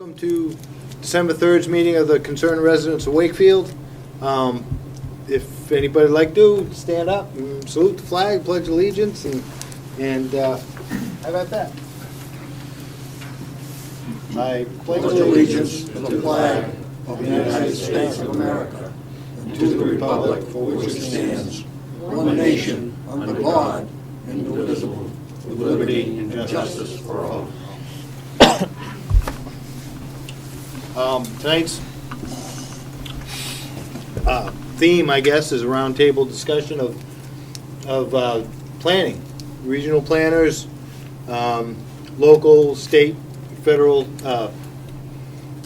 Welcome to December 3rd's meeting of the concerned residents of Wakefield. If anybody would like to, stand up and salute the flag, pledge allegiance, and how about that? I pledge allegiance to the flag of the United States of America and to the republic for which it stands, one nation, under God, indivisible, with liberty and justice for all. Tonight's theme, I guess, is a roundtable discussion of planning, regional planners, local, state, federal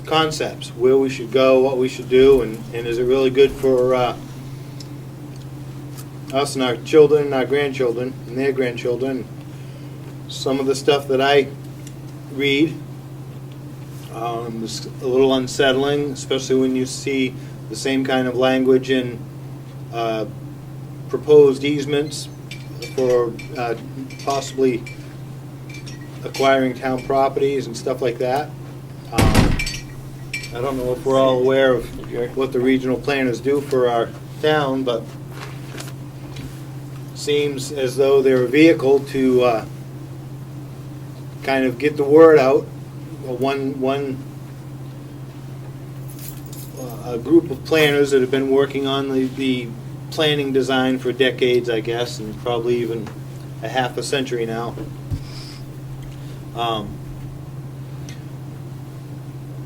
concepts, where we should go, what we should do, and is it really good for us and our children and our grandchildren and their grandchildren. Some of the stuff that I read is a little unsettling, especially when you see the same kind of language in proposed easements for possibly acquiring town properties and stuff like that. I don't know if we're all aware of what the regional planners do for our town, but seems as though they're a vehicle to kind of get the word out. A group of planners that have been working on the planning design for decades, I guess, and probably even a half a century now.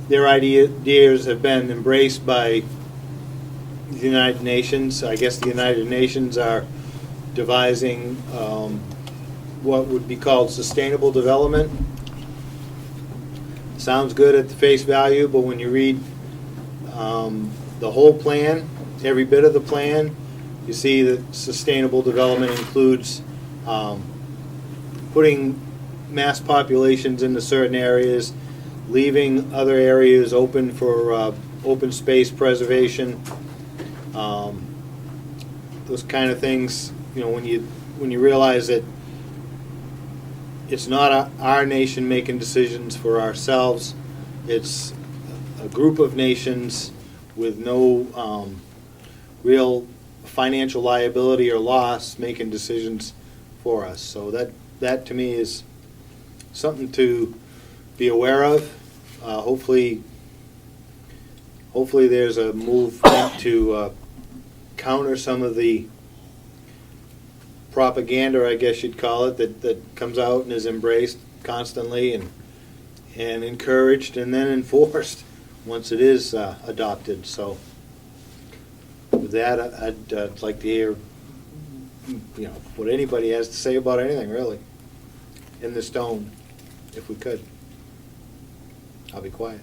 Their ideas have been embraced by the United Nations. I guess the United Nations are devising what would be called sustainable development. Sounds good at the face value, but when you read the whole plan, every bit of the plan, you see that sustainable development includes putting mass populations into certain areas, leaving other areas open for open space preservation, those kind of things. You know, when you realize that it's not our nation making decisions for ourselves, it's a group of nations with no real financial liability or loss making decisions for us. So that to me is something to be aware of. Hopefully there's a move to counter some of the propaganda, I guess you'd call it, that comes out and is embraced constantly and encouraged and then enforced once it is adopted. So with that, I'd like to hear what anybody has to say about anything, really, in this tone, if we could. I'll be quiet.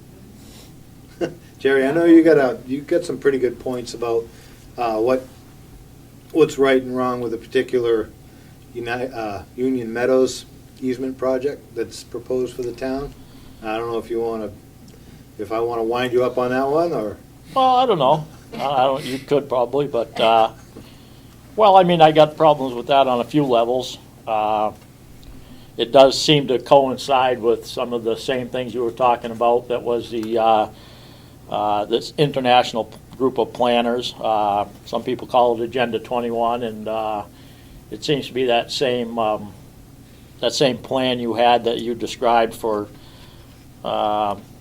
Jerry, I know you got some pretty good points about what's right and wrong with a particular Union Meadows easement project that's proposed for the town. I don't know if I want to wind you up on that one, or. Well, I don't know. You could probably, but well, I mean, I got problems with that on a few levels. It does seem to coincide with some of the same things you were talking about. That was this international group of planners. Some people call it Agenda 21, and it seems to be that same plan you had that you described for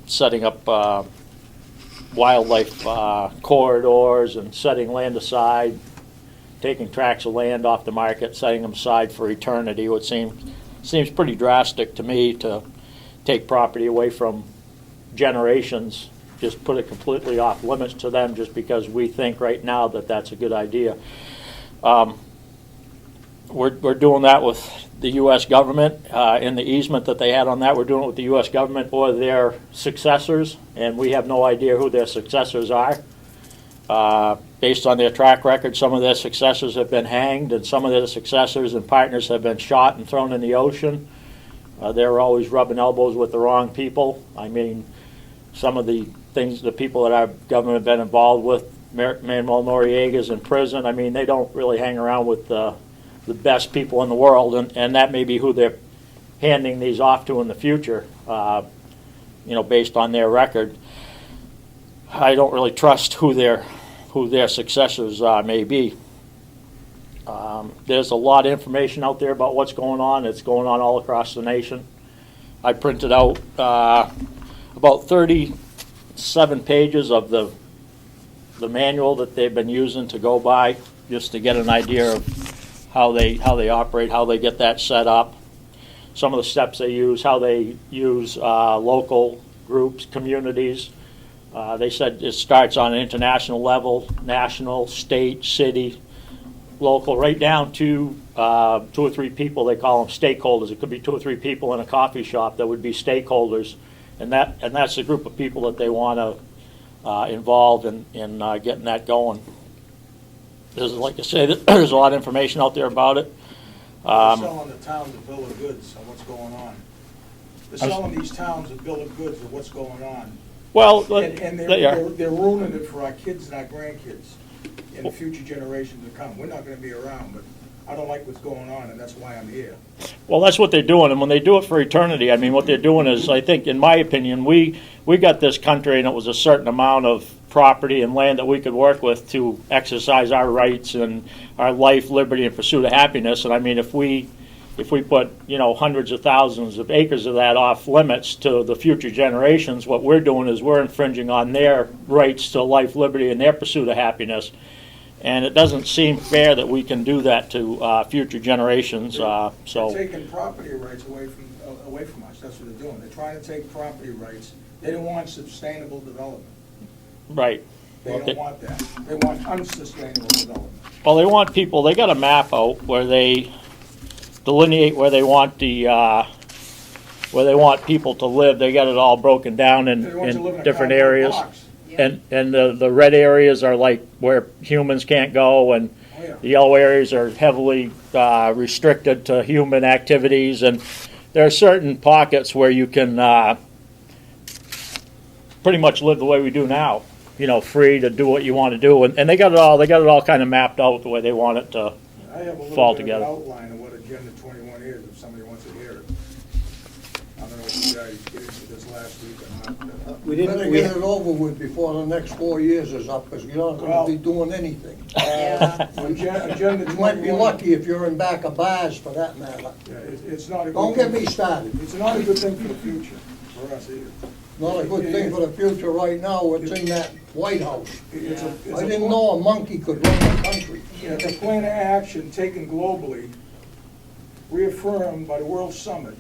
setting up wildlife corridors and setting land aside, taking tracts of land off the market, setting them aside for eternity. It seems pretty drastic to me to take property away from generations, just put it completely off limits to them just because we think right now that that's a good idea. We're doing that with the U.S. government in the easement that they had on that. We're doing it with the U.S. government or their successors, and we have no idea who their successors are. Based on their track record, some of their successors have been hanged, and some of their successors and partners have been shot and thrown in the ocean. They're always rubbing elbows with the wrong people. I mean, some of the people that our government have been involved with, Manuel Noriega's in prison. I mean, they don't really hang around with the best people in the world, and that may be who they're handing these off to in the future. based on their record, I don't really trust who their successors may be. There's a lot of information out there about what's going on. It's going on all across the nation. I printed out about 37 pages of the manual that they've been using to go by, just to get an idea of how they operate, how they get that set up, some of the steps they use, how they use local groups, communities. They said it starts on an international level, national, state, city, local, right down to 2 or 3 people. They call them stakeholders. It could be 2 or 3 people in a coffee shop that would be stakeholders, and that's the group of people that they want to involve in getting that going. Like I say, there's a lot of information out there about it. They're selling the towns a bill of goods on what's going on. They're selling these towns a bill of goods of what's going on. Well, And they're ruining it for our kids and our grandkids and the future generations to come. We're not gonna be around, but I don't like what's going on, and that's why I'm here. well, that's what they're doing, and when they do it for eternity, I mean, what they're doing is, I think, in my opinion, we got this country, and it was a certain amount of property and land that we could work with to exercise our rights and our life, liberty, and pursuit of happiness. And I mean, if we put hundreds of thousands of acres of that off limits to the future generations, what we're doing is we're infringing on their rights to life, liberty, and their pursuit of happiness. And it doesn't seem fair that we can do that to future generations. They're taking property rights away from us. That's what they're doing. They're trying to take property rights. They don't want sustainable development. Right. They don't want that. They want unsustainable development. Well, they want people. They got a map out where they delineate where they want people to live. They got it all broken down in different areas. And the red areas are like where humans can't go, and the yellow areas are heavily restricted to human activities. And there are certain pockets where you can pretty much live the way we do now, free to do what you want to do. And they got it all kind of mapped out the way they want it to I have a fall little bit together. of an outline of what Agenda 21 is, if somebody wants to hear it. I don't know if you guys get into this last week or not. We Better didn't, get it over with before the next 4 years is up, because you're not gonna be doing anything. Agenda 21. You might be lucky if you're in back of bars, for that matter. Yeah, it's not a good Don't get thing. me started. It's not a good thing for the future, for us either. Not a good thing for the future right now, what's in that White House. It's I didn't know a monkey could run the country. It's a plan of action taken globally, reaffirmed by the World Summit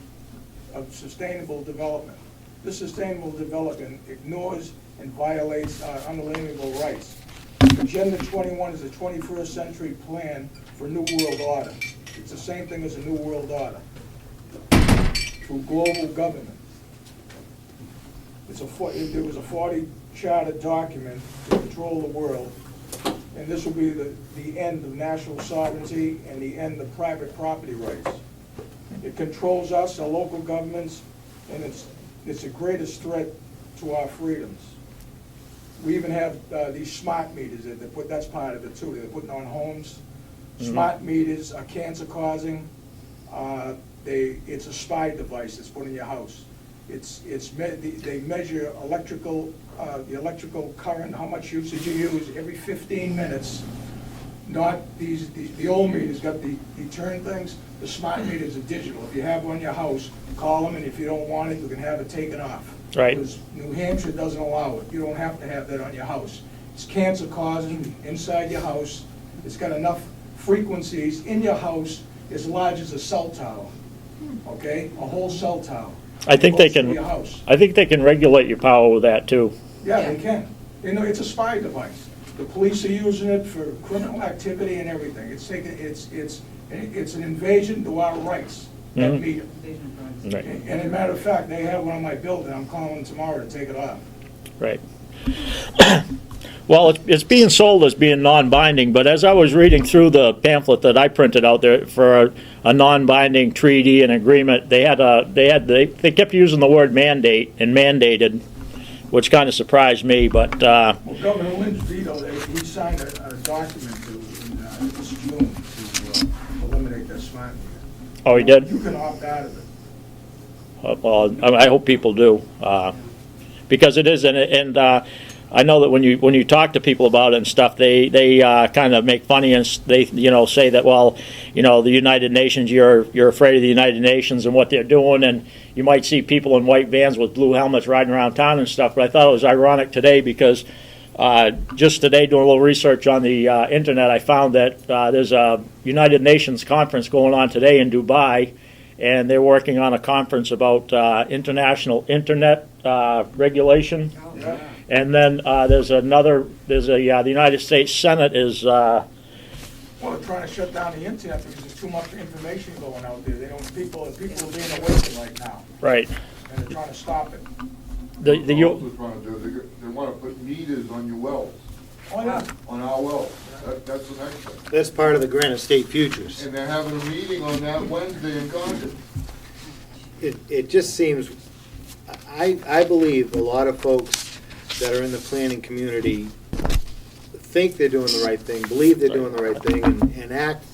of Sustainable Development. This sustainable development ignores and violates our unalienable rights. Agenda 21 is a 21st century plan for New World Order. It's the same thing as a New World Order through global government. There was a 40 charter document to control the world, and this will be the end of national sovereignty and the end of private property rights. It controls us, our local governments, and it's the greatest threat to our freedoms. We even have these smart meters that they put, that's part of it too, they're putting on homes. Smart meters are cancer causing. It's a spy device that's put in your house. They measure the electrical current, how much usage you use every 15 minutes. Not the old meters got the turn things. The smart meters are digital. If you have one in your house, call them, and if you don't want it, you can have it taken off. Right. Because New Hampshire doesn't allow it. You don't have to have that on your house. It's cancer causing inside your house. It's got enough frequencies in your house as large as a cell tower. Okay, a whole cell tower. I think they Close to can. your house. I think they can regulate your power with that too. Yeah, they can. It's a spy device. The police are using it for criminal activity and everything. It's an invasion to our rights, that meter. Right. And as a matter of fact, they have one on my building. I'm calling them tomorrow to take it off. Right. Well, it's being sold as being non-binding, but as I was reading through the pamphlet that I printed out there for a non-binding treaty and agreement, they kept using the word mandate and mandated, which kind of surprised me. But Well, Governor Lynch vetoed it. He signed a document in this June to eliminate that smart meter. oh, he did. You can opt out of it. Well, I hope people do. because it is, and I know that when you talk to people about it and stuff, they kind of make funny and they say that, well, the United Nations, you're afraid of the United Nations and what they're doing, and you might see people in white vans with blue helmets riding around town and stuff. But I thought it was ironic today because just today doing a little research on the internet, I found that there's a United Nations conference going on today in Dubai, and they're working on a conference about international internet regulation. Yeah. And then the United States Senate is, Well, they're trying to shut down the internet because there's too much information going out there. They don't, people are being awakened right now, right, and they're trying to stop it. the What they're trying to do, they want to put meters on your wells, Oh, yeah. on our wells. That's the next thing. That's part of the Granite State Futures. And they're having a meeting on that Wednesday in Concord. It just seems, I believe a lot of folks that are in the planning community think they're doing the right thing, believe they're doing the right thing, and act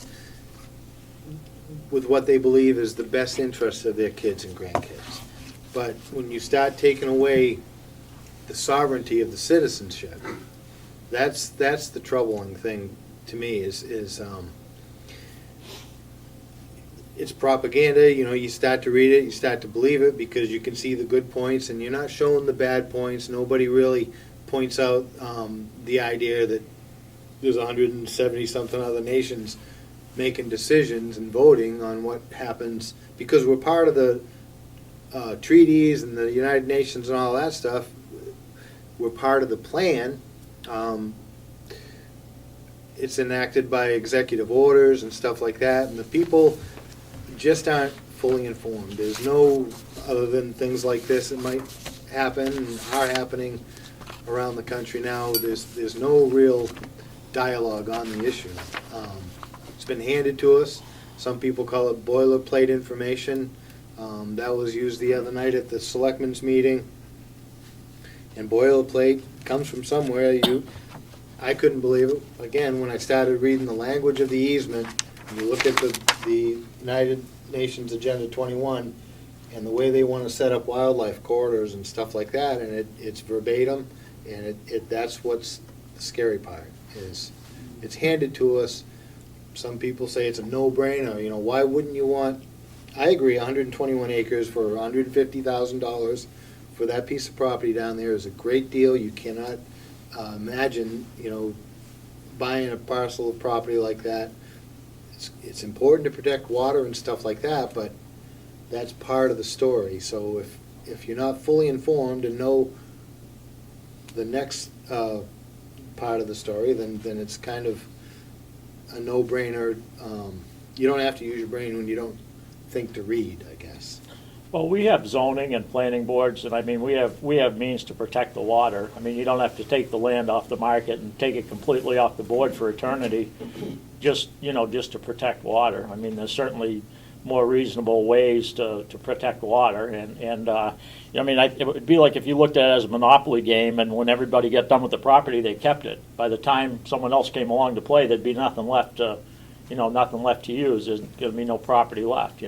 with what they believe is the best interest of their kids and grandkids. But when you start taking away the sovereignty of the citizenship, that's the troubling thing to me, is it's propaganda. You start to read it, you start to believe it because you can see the good points and you're not showing the bad points. Nobody really points out the idea that there's 170 something other nations making decisions and voting on what happens, because we're part of the treaties and the United Nations and all that stuff. We're part of the plan. It's enacted by executive orders and stuff like that, and the people just aren't fully informed. There's no, other than things like this that might happen and are happening around the country now, there's no real dialogue on the issue. It's been handed to us. Some people call it boilerplate information. That was used the other night at the selectmen's meeting. And boilerplate comes from somewhere. I couldn't believe it. Again, when I started reading the language of the easement, and you look at the United Nations Agenda 21 and the way they want to set up wildlife corridors and stuff like that, and it's verbatim, and that's what's the scary part, is it's handed to us. Some people say it's a no-brainer. Why wouldn't you want, I agree, 121 acres for $150,000 for that piece of property down there is a great deal. You cannot imagine, buying a parcel of property like that. It's important to protect water and stuff like that, but that's part of the story. So if you're not fully informed and know the next part of the story, then it's kind of a no-brainer. You don't have to use your brain when you don't think to read, I guess. well, we have zoning and planning boards, and I mean, we have means to protect the water. I mean, you don't have to take the land off the market and take it completely off the board for eternity, just to protect water. I mean, there's certainly more reasonable ways to protect water, and I mean, it would be like if you looked at it as a monopoly game, and when everybody got done with the property, they kept it. By the time someone else came along to play, there'd be nothing left to use. There's going to be no property left,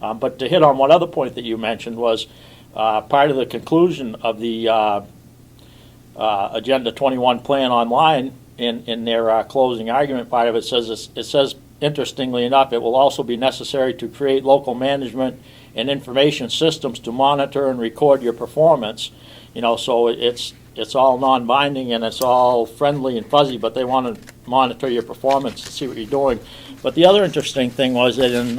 But to hit on one other point that you mentioned was part of the conclusion of the Agenda 21 plan online in their closing argument part of it says, interestingly enough, it will also be necessary to create local management and information systems to monitor and record your performance. So it's all non-binding and it's all friendly and fuzzy, but they want to monitor your performance and see what you're doing. But the other interesting thing was that in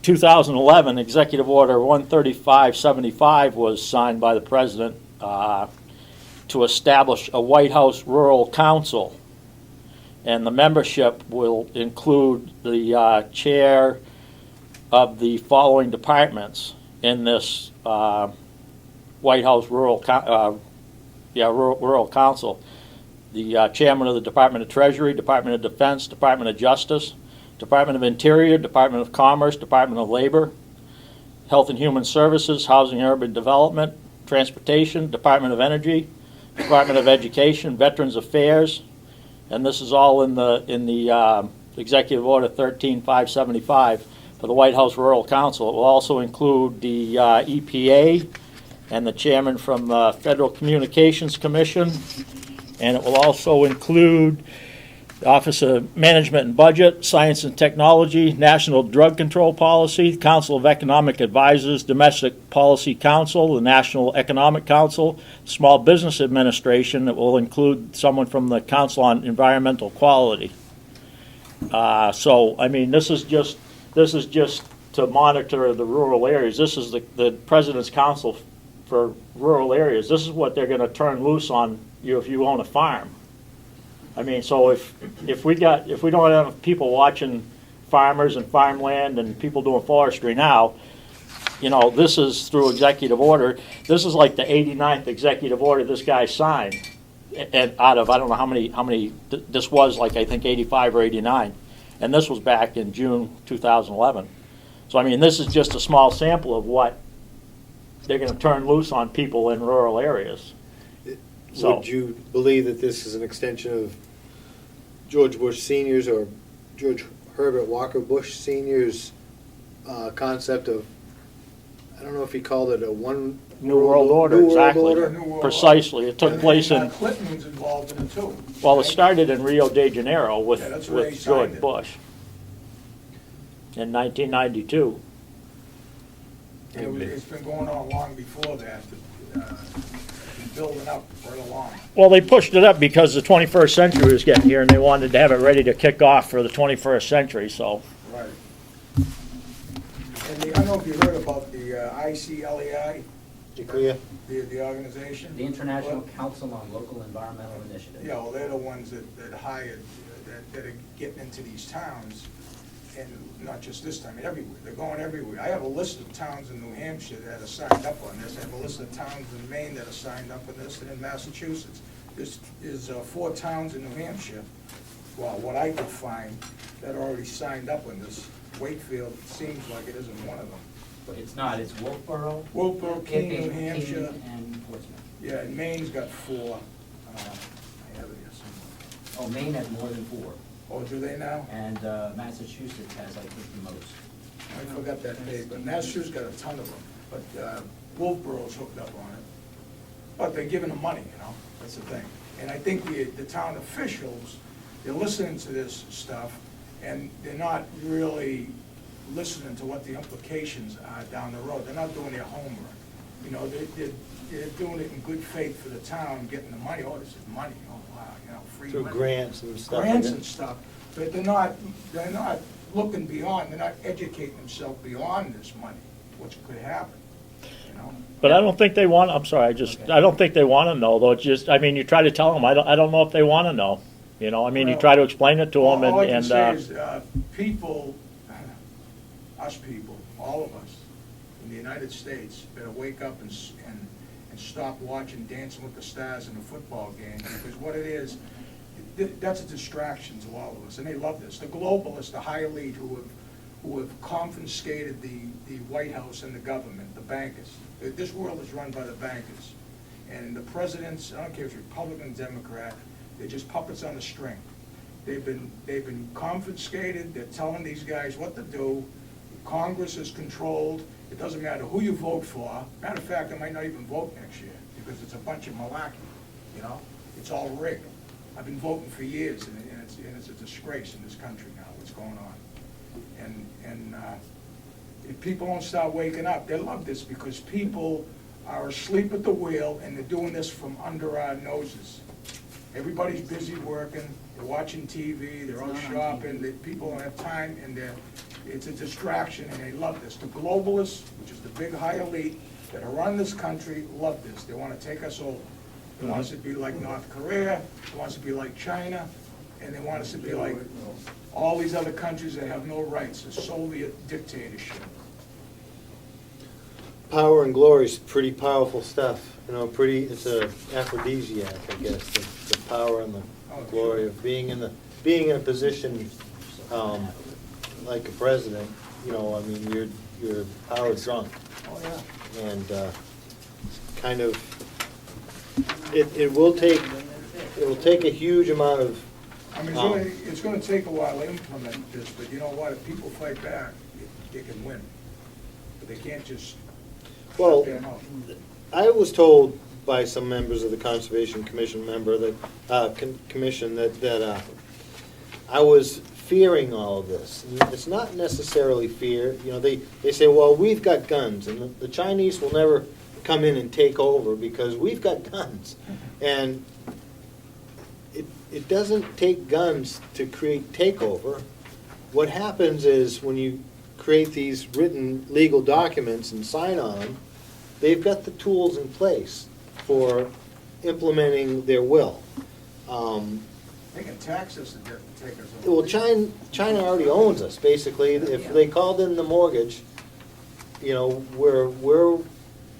2011, Executive Order 13575 was signed by the President to establish a White House Rural Council. And the membership will include the chair of the following departments in this White House Rural Council. The chairman of the Department of Treasury, Department of Defense, Department of Justice, Department of Interior, Department of Commerce, Department of Labor, Health and Human Services, Housing and Urban Development, Transportation, Department of Energy, Department of Education, Veterans Affairs, and this is all in the Executive Order 13575 for the White House Rural Council. It will also include the EPA, and the chairman from Federal Communications Commission. And it will also include the Office of Management and Budget, Science and Technology, National Drug Control Policy, Council of Economic Advisors, Domestic Policy Council, the National Economic Council, Small Business Administration. It will include someone from the Council on Environmental Quality. So, I mean, this is just to monitor the rural areas. This is the President's Council for rural areas. This is what they're going to turn loose on you if you own a farm. I mean, so if we don't have people watching farmers and farmland and people doing forestry now, you know, this is through executive order. This is like the 89th executive order this guy signed, and out of I don't know how many this was, like I think 85 or 89, and this was back in June 2011. So I mean, this is just a small sample of what they're going to turn loose on people in rural areas. So, would you believe that this is an extension of George Bush Sr.'s or George Herbert Walker Bush Sr.'s concept of, I don't know if he called it a one New World Order, New World exactly. Order? New World Precisely. It took And place then, in, Clinton was involved in it too. well, it right? started in Rio de Janeiro with Yeah, that's where he with George signed it. Bush in 1992. And it's been going on long before that, been building up right along. Well, they pushed it up because the 21st century was getting here, and they wanted to have it ready to kick off for the 21st century. So, Right. And I don't know if you heard about the ICLEI, You clear? the organization. The International Well, Council on Local Environmental Initiatives. Yeah, well, they're the ones that hired, that are getting into these towns, and not just this time, everywhere. They're going everywhere. I have a list of towns in New Hampshire that are signed up on this. I have a list of towns in Maine that are signed up on this, and in Massachusetts. There's 4 towns in New Hampshire, well, what I could find, that are already signed up on this. Wakefield seems like it isn't one of them. But it's not, it's Wolfboro. Wolfboro, Keene, New Epping, Hampshire. Keene, and Portsmouth. Yeah, and Maine's got 4. I have it here somewhere. Oh, Maine has more than 4, Oh, do they now? and Massachusetts has, I think, the most. I forgot that date, but Massachusetts got a ton of them, but Wolfboro's hooked up on it. But they're giving them money, you know, that's the thing. And I think the town officials, they're listening to this stuff, and they're not really listening to what the implications are down the road. They're not doing their homework. You know, they're doing it in good faith for the town, getting the money. Oh, this is money, oh, wow, you know, free Through money. grants and stuff. Grants and stuff, but they're not looking beyond, they're not educating themselves beyond this money, which could happen, you know? but I don't think they want. I'm sorry. I don't think they want to know though. It's just, I mean, you try to tell them. I don't know if they want to know. You know, I mean, you Well, try to explain it to them, All I can and say is, people, us people, all of us in the United States better wake up and stop watching Dancing with the Stars in a football game, because what it is, that's a distraction to all of us, and they love this. The globalists, the high elite who have confiscated the White House and the government, the bankers. This world is run by the bankers. And the presidents, I don't care if it's Republican, Democrat, they're just puppets on a string. They've been confiscated, they're telling these guys what to do. Congress is controlled. It doesn't matter who you vote for. Matter of fact, I might not even vote next year, because it's a bunch of malarkey, you know? It's all rigged. I've been voting for years, and it's a disgrace in this country now, what's going on. And if people don't start waking up, they love this, because people are asleep at the wheel, and they're doing this from under our noses. Everybody's busy working, they're watching TV, they're out shopping, people don't have time, and it's a distraction, and they love this. The globalists, which is the big high elite that are running this country, love this. They want to take us over. They want us to be like North Korea, they want us to be like China, and they want us to be like all these other countries that have no rights, a Soviet dictatorship. Power and glory is pretty powerful stuff. You know, it's a aphrodisiac, I guess, the power and the glory of being in a position like a president. You know, I mean, you're power drunk, Oh, yeah. and kind of it will take a huge amount of. I mean, it's gonna take a while to implement this, but you know what, if people fight back, they can win. But they can't just Well, shut their mouth. I was told by some members of the Conservation Commission member that, commission that I was fearing all of this. And it's not necessarily fear, you know, they say, well, we've got guns, and the Chinese will never come in and take over because we've got guns. And it doesn't take guns to create takeover. What happens is when you create these written legal documents and sign on them, they've got the tools in place for implementing their will. They can tax us and take us over. Well, China already owns us, basically. If they called in the mortgage, you know, we're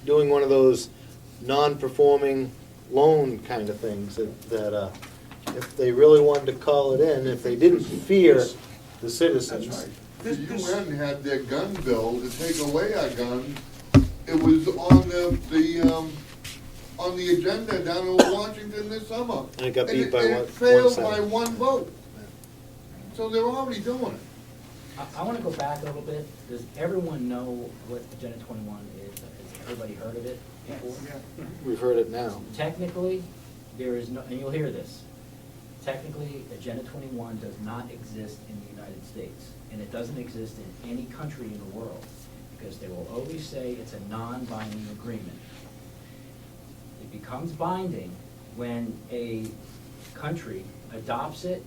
doing one of those non-performing loan kind of things that if they really wanted to call it in, if they didn't fear the citizens. That's right. The UN had their gun bill to take away our guns. It was on the agenda down in Washington this summer. And it got beat by and one it failed side. by one vote. So they're already doing it. I want to go back a little bit. Does everyone know what Agenda 21 is? Has everybody heard of it before? Yeah. We've heard it now. Technically, there is no, and you'll hear this, technically, Agenda 21 does not exist in the United States, and it doesn't exist in any country in the world, because they will always say it's a non-binding agreement. It becomes binding when a country adopts it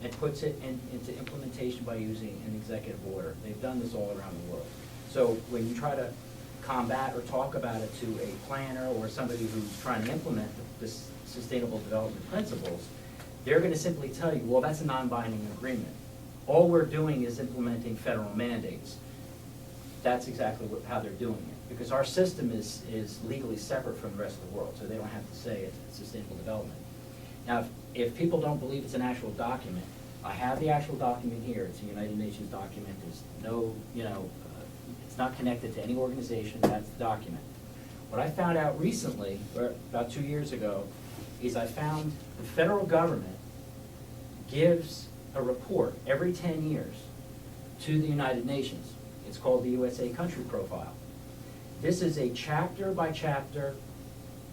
and puts it into implementation by using an executive order. They've done this all around the world. So when you try to combat or talk about it to a planner or somebody who's trying to implement the sustainable development principles, they're going to simply tell you, well, that's a non-binding agreement. All we're doing is implementing federal mandates. That's exactly how they're doing it, because our system is legally separate from the rest of the world, so they don't have to say it's sustainable development. Now, if people don't believe it's an actual document, I have the actual document here. It's a United Nations document. There's no, it's not connected to any organization. That's the document. What I found out recently, or about 2 years ago, is I found the federal government gives a report every 10 years to the United Nations. It's called the USA Country Profile. This is a chapter by chapter,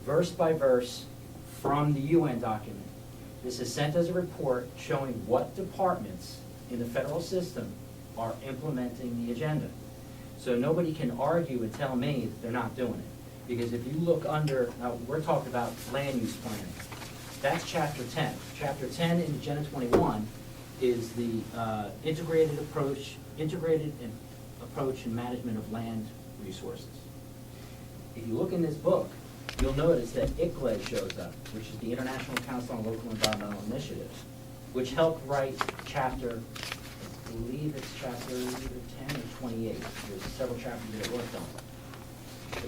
verse by verse from the UN document. This is sent as a report showing what departments in the federal system are implementing the agenda. So nobody can argue and tell me that they're not doing it. Because if you look under, now we're talking about land use planning. That's chapter 10. Chapter 10 in Agenda 21 is the integrated approach and management of land resources. If you look in this book, you'll notice that ICLED shows up, which is the International Council on Local Environmental Initiatives, which helped write chapter, I believe it's chapter either 10 or 28. There's several chapters that it worked on.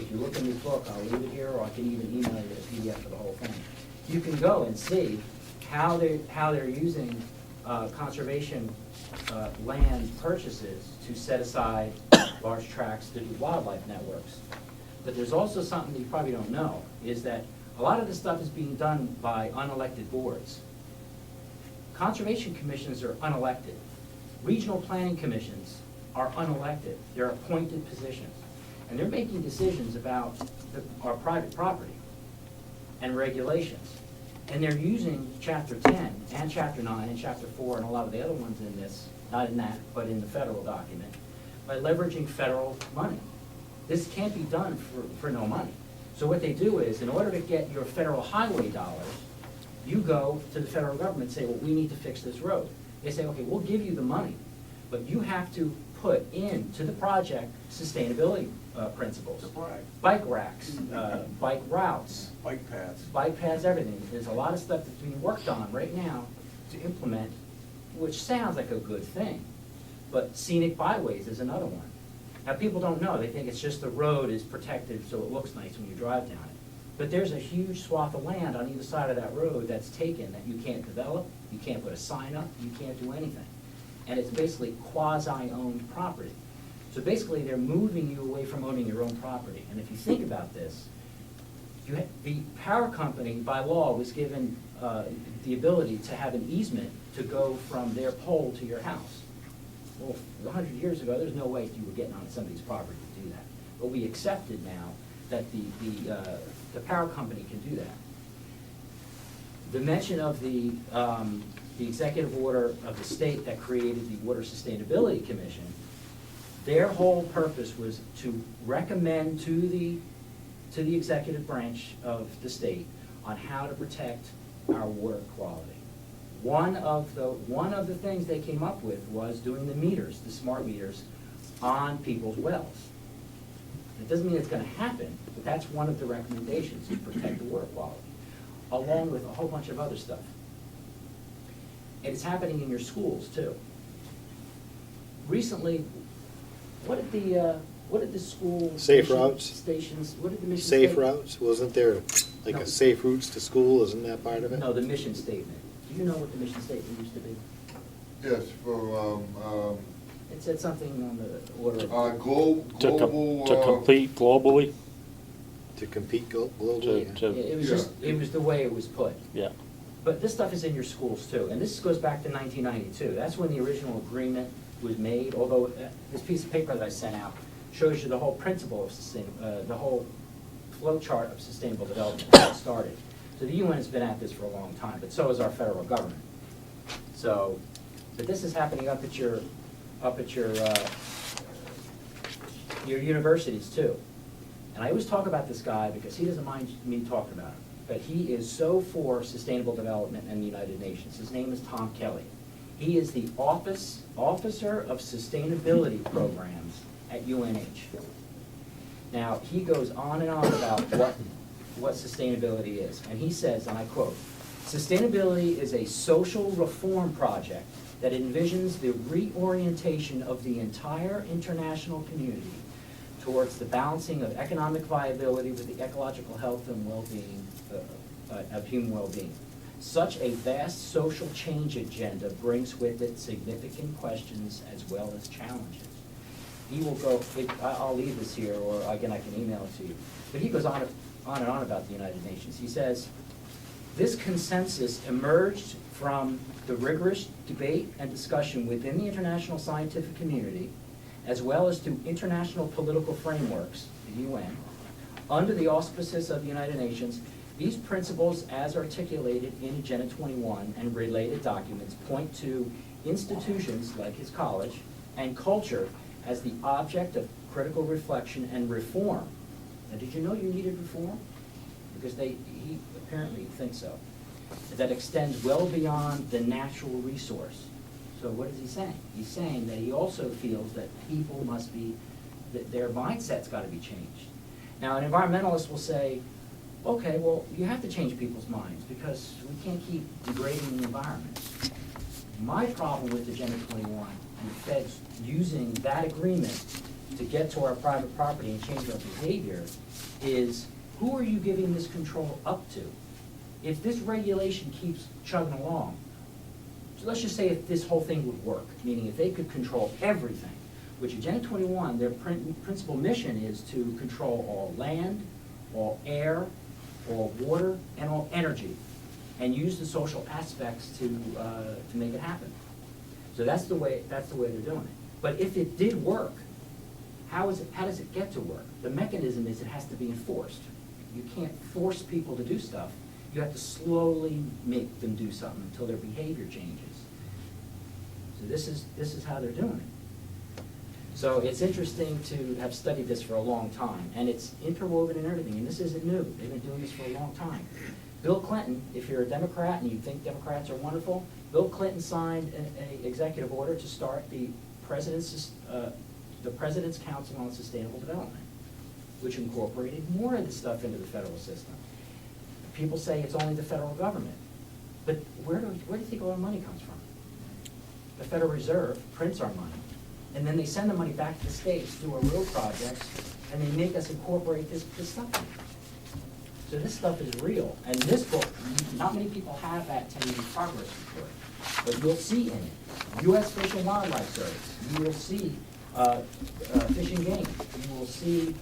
If you look in this book, I'll leave it here, or I can even email you the PDF for the whole thing. You can go and see how they're using conservation land purchases to set aside large tracts to do wildlife networks. But there's also something that you probably don't know, is that a lot of this stuff is being done by unelected boards. Conservation commissions are unelected. Regional planning commissions are unelected. They're appointed positions. And they're making decisions about our private property and regulations. And they're using Chapter 10 and Chapter 9 and Chapter 4 and a lot of the other ones in this, not in that, but in the federal document, by leveraging federal money. This can't be done for no money. So what they do is, in order to get your federal highway dollars, you go to the federal government and say, well, we need to fix this road. They say, okay, we'll give you the money, but you have to put into the project sustainability principles. Bike racks, bike routes, Bike paths. everything. There's a lot of stuff that's being worked on right now to implement, which sounds like a good thing, but scenic byways is another one. Now, people don't know. They think it's just the road is protected so it looks nice when you drive down it. But there's a huge swath of land on either side of that road that's taken that you can't develop, you can't put a sign up, you can't do anything. And it's basically quasi-owned property. So basically, they're moving you away from owning your own property. And if you think about this, the power company, by law, was given the ability to have an easement to go from their pole to your house. Well, 100 years ago, there's no way you were getting on somebody's property to do that. But we accepted now that the power company can do that. The mention of the executive order of the state that created the Water Sustainability Commission, their whole purpose was to recommend to the executive branch of the state on how to protect our water quality. One of the things they came up with was doing the meters, the smart meters, on people's wells. It doesn't mean it's going to happen, but that's one of the recommendations to protect the water quality, along with a whole bunch of other stuff. And it's happening in your schools too. Recently, what did the school Safe mission routes? stations? What did the mission Safe statement- routes, wasn't there like No. a safe routes to school, isn't that part of it? No, the mission statement. Do you know what the mission statement used to be? Yes, for, It said something on the order of. To compete globally, To compete globally? to, It was Yeah. just, it was the way it was put. yeah. But this stuff is in your schools too, and this goes back to 1992. That's when the original agreement was made, although this piece of paper that I sent out shows you the whole principle of the whole flow chart of sustainable development how it started. So the UN has been at this for a long time, but so is our federal government. So, but this is happening up at your universities too. And I always talk about this guy because he doesn't mind me talking about him. But he is so for sustainable development in the United Nations. His name is Tom Kelly. He is the Officer of Sustainability Programs at UNH. Now, he goes on and on about what sustainability is. And he says, and I quote, "Sustainability is a social reform project that envisions the reorientation of the entire international community towards the balancing of economic viability with the ecological health and well-being of human well-being. Such a vast social change agenda brings with it significant questions as well as challenges." He will go, I'll leave this here, or again, I can email it to you. But he goes on and on about the United Nations. He says, "This consensus emerged from the rigorous debate and discussion within the international scientific community, as well as through international political frameworks, the UN, under the auspices of the United Nations. These principles, as articulated in Agenda 21 and related documents, point to institutions like his college and culture as the object of critical reflection and reform." Now, did you know you needed reform? Because he apparently thinks so. That extends well beyond the natural resource. So what is he saying? He's saying that he also feels that people must be, that their mindset's got to be changed. Now, an environmentalist will say, okay, well, you have to change people's minds because we can't keep degrading the environment. My problem with Agenda 21 and the feds using that agreement to get to our private property and change our behavior is, who are you giving this control up to? If this regulation keeps chugging along, so let's just say if this whole thing would work, meaning if they could control everything, which Agenda 21, their principal mission is to control all land, all air, all water, and all energy, and use the social aspects to make it happen. So that's the way they're doing it. But if it did work, how does it get to work? The mechanism is it has to be enforced. You can't force people to do stuff. You have to slowly make them do something until their behavior changes. So this is how they're doing it. So it's interesting to have studied this for a long time, and it's interwoven in everything, and this isn't new. They've been doing this for a long time. Bill Clinton, if you're a Democrat and you think Democrats are wonderful, Bill Clinton signed an executive order to start the President's Council on Sustainable Development, which incorporated more of the stuff into the federal system. People say it's only the federal government, but where do you think all the money comes from? The Federal Reserve prints our money, and then they send the money back to the states through our road projects, and they make us incorporate this stuff in. So this stuff is real, and this book, not many people have that 10-year progress report, but you'll see in it, U.S. Fish and Wildlife Service, you will see Fish and Game, you will see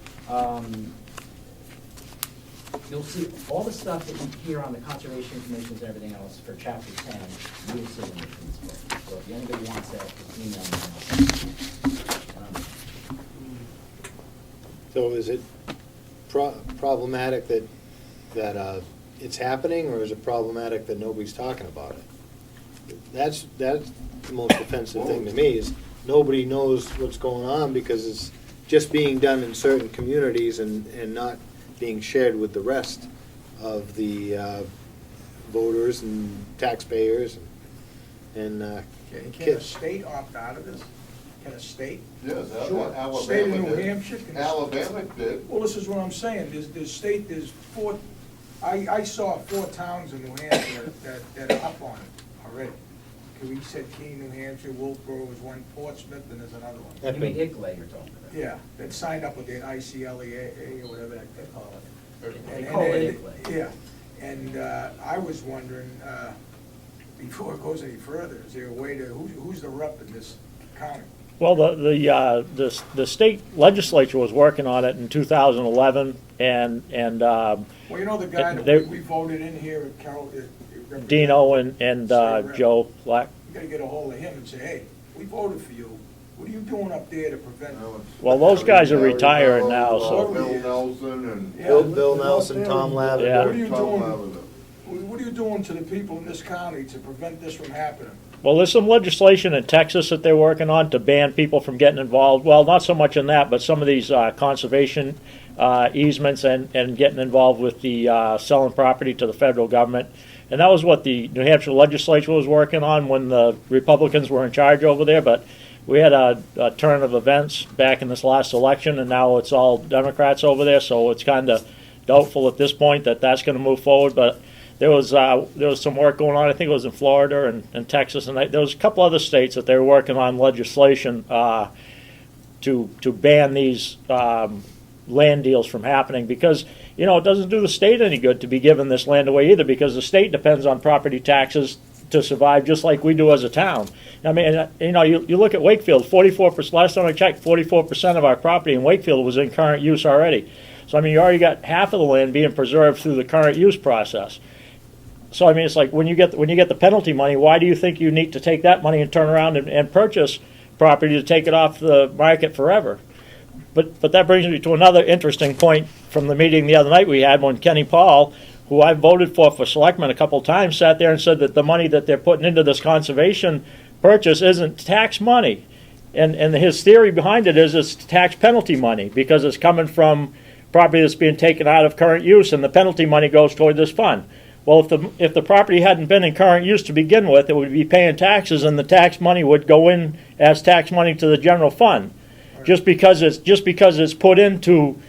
you'll see all the stuff that you hear on the conservation commissions and everything else for chapter 10, you'll see in this book. So if anybody wants that, just email me. So is it problematic that it's happening, or is it problematic that nobody's talking about it? That's the most offensive thing to me, is nobody knows what's going on because it's just being done in certain communities and not being shared with the rest of the voters and taxpayers and Can a kids. state opt out of this? Can a state? Yes, Sure. Alabama State of New did. Hampshire can- Alabama did. Well, this is what I'm saying, there's four, I saw 4 towns in New Hampshire that are up on it already. We said Keene, New Hampshire, Wolfboro is one, Portsmouth, and there's another one. You mean Ickley you're talking about? Yeah, that signed up with the ICLEA or whatever they call it. They call it Ickley. Yeah, and I was wondering, before it goes any further, is there a way to, who's the rep in this county? Well, the state legislature was working on it in 2011, and Well, you know the guy They- that we voted in here at Carroll, Dino and State rep. Joe Black. You gotta get a hold of him and say, hey, we voted for you, what are you doing up there to prevent? Well, those guys are retired now, so- Bill Nelson and. Yeah. Bill Nelson, Tom Lavender. Yeah. What are you Tom doing, Lavender. what are you doing to the people in this county to prevent this from happening? Well, there's some legislation in Texas that they're working on to ban people from getting involved. Well, not so much in that, but some of these conservation easements and getting involved with the selling property to the federal government. And that was what the New Hampshire legislature was working on when the Republicans were in charge over there. But we had a turn of events back in this last election, and now it's all Democrats over there. So it's kind of doubtful at this point that that's going to move forward. But there was some work going on. I think it was in Florida and Texas, and there was a couple other states that they were working on legislation to ban these land deals from happening, because it doesn't do the state any good to be giving this land away either, because the state depends on property taxes to survive, just like we do as a town. I mean, you look at Wakefield. 44%. Last time I checked, 44% of our property in Wakefield was in current use already. So I mean, you already got half of the land being preserved through the current use process. So I mean, it's like when you get the penalty money, why do you think you need to take that money and turn around and purchase property to take it off the market forever? But that brings me to another interesting point from the meeting the other night we had, when Kenny Paul, who I voted for selectman a couple of times, sat there and said that the money that they're putting into this conservation purchase isn't tax money. And his theory behind it is it's tax penalty money, because it's coming from property that's being taken out of current use, and the penalty money goes toward this fund. Well, if the property hadn't been in current use to begin with, it would be paying taxes, and the tax money would go in as tax money to the general fund. Just because it's put into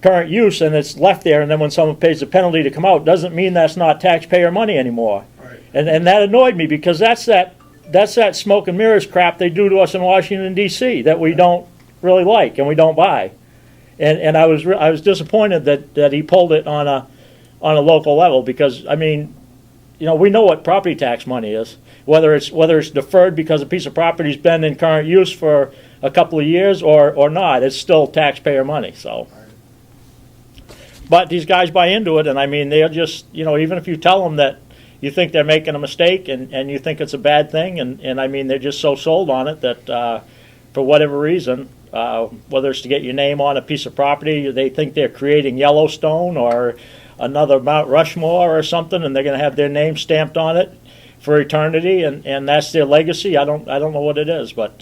current use and it's left there, and then when someone pays the penalty to come out, doesn't mean that's not taxpayer money anymore. Right. And that annoyed me, because that's that smoke and mirrors crap they do to us in Washington D.C. that we don't really like and we don't buy. And I was disappointed that he pulled it on a local level, because I mean, we know what property tax money is, whether it's deferred because a piece of property's been in current use for a couple of years or not, it's still taxpayer money. So, but these guys buy into it, and I mean, they're just, even if you tell them that you think they're making a mistake and you think it's a bad thing, and I mean, they're just so sold on it that for whatever reason, whether it's to get your name on a piece of property, they think they're creating Yellowstone or another Mount Rushmore or something, and they're going to have their name stamped on it for eternity, and that's their legacy. I don't know what it is, but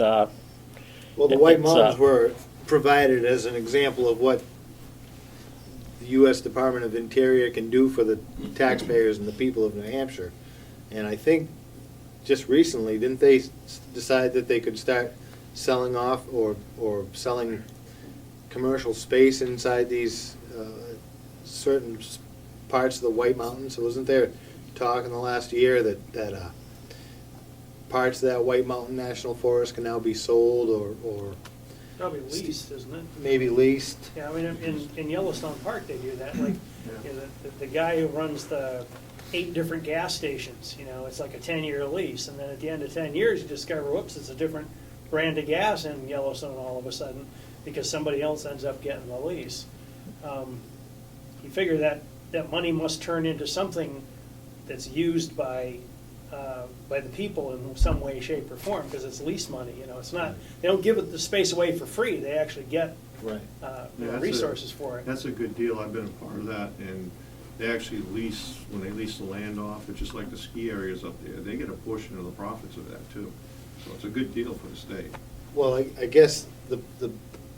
Well, the White It's, Mountains were provided as an example of what the U.S. Department of Interior can do for the taxpayers and the people of New Hampshire. And I think just recently, didn't they decide that they could start selling off or selling commercial space inside these certain parts of the White Mountains? So wasn't there talk in the last year that parts of that White Mountain National Forest can now be sold or Probably leased, isn't it? maybe leased? Yeah, I mean, in Yellowstone Park, they do that, like, the guy who runs the 8 different gas stations, it's like a 10-year lease, and then at the end of 10 years, you discover, whoops, it's a different brand of gas in Yellowstone all of a sudden, because somebody else ends up getting the lease. You figure that money must turn into something that's used by the people in some way, shape, or form, because it's lease money. It's not, they don't give it the space away for free. They actually get Right. Yeah, that's resources for it. That's a good deal. I've been a part of that, and they actually lease, when they lease the land off, it's just like the ski areas up there. They get a portion of the profits of that too. So it's a good deal for the state. Well, I guess the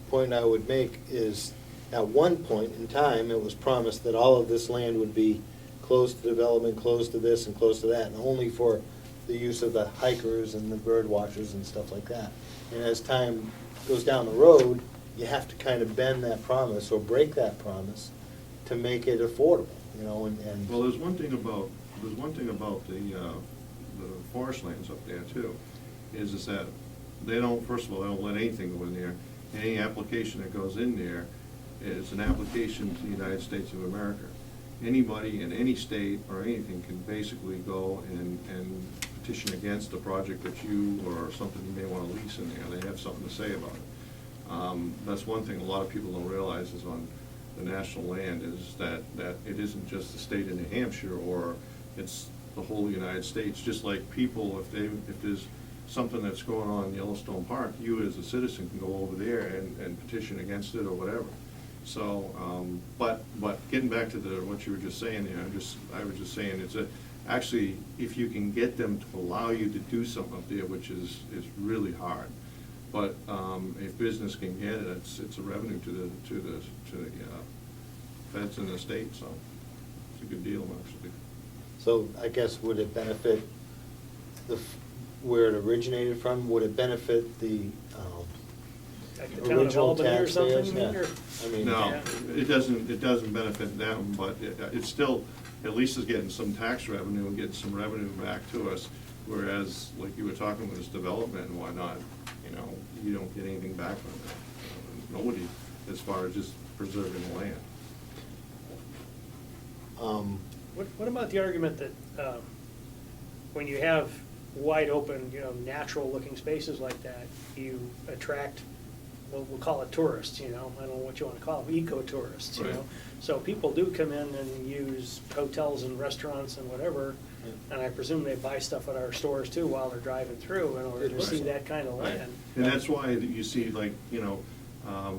point I would make is, at one point in time, it was promised that all of this land would be closed to development, closed to this and closed to that, and only for the use of the hikers and the bird watchers and stuff like that. And as time goes down the road, you have to kind of bend that promise or break that promise to make it affordable, you know, and. Well, there's one thing about the forest lands up there too, is that they don't, first of all, they don't let anything go in there. Any application that goes in there is an application to the United States of America. Anybody in any state or anything can basically go and petition against a project that you, or something you may want to lease in there. They have something to say about it. That's one thing a lot of people don't realize is on the national land is that it isn't just the state of New Hampshire, or it's the whole United States. Just like people, if there's something that's going on in Yellowstone Park, you as a citizen can go over there and petition against it or whatever. So, but getting back to what you were just saying there, I was just saying actually, if you can get them to allow you to do something up there, which is really hard. But if business can get it, it's a revenue to the feds in the state, so it's a good deal actually. So I guess, would it benefit where it originated from? Would it benefit the Like the town of original Albany or something, taxpayers? you mean, Yeah. or- I mean, No, Yeah. it doesn't benefit them, but it's still, at least is getting some tax revenue and getting some revenue back to us, whereas, like you were talking with this development and whatnot, you know, you don't get anything back from it. Nobody, as far as just preserving the land. What about the argument that when you have wide open, you know, natural looking spaces like that, you attract, we'll call it tourists, you know, I don't know what you want to call them, eco-tourists, you Right. know? So people do come in and use hotels and restaurants and whatever, and I presume they buy stuff at our stores too while they're driving through in order to Right. see that kind of land. And that's why you see, like, you know,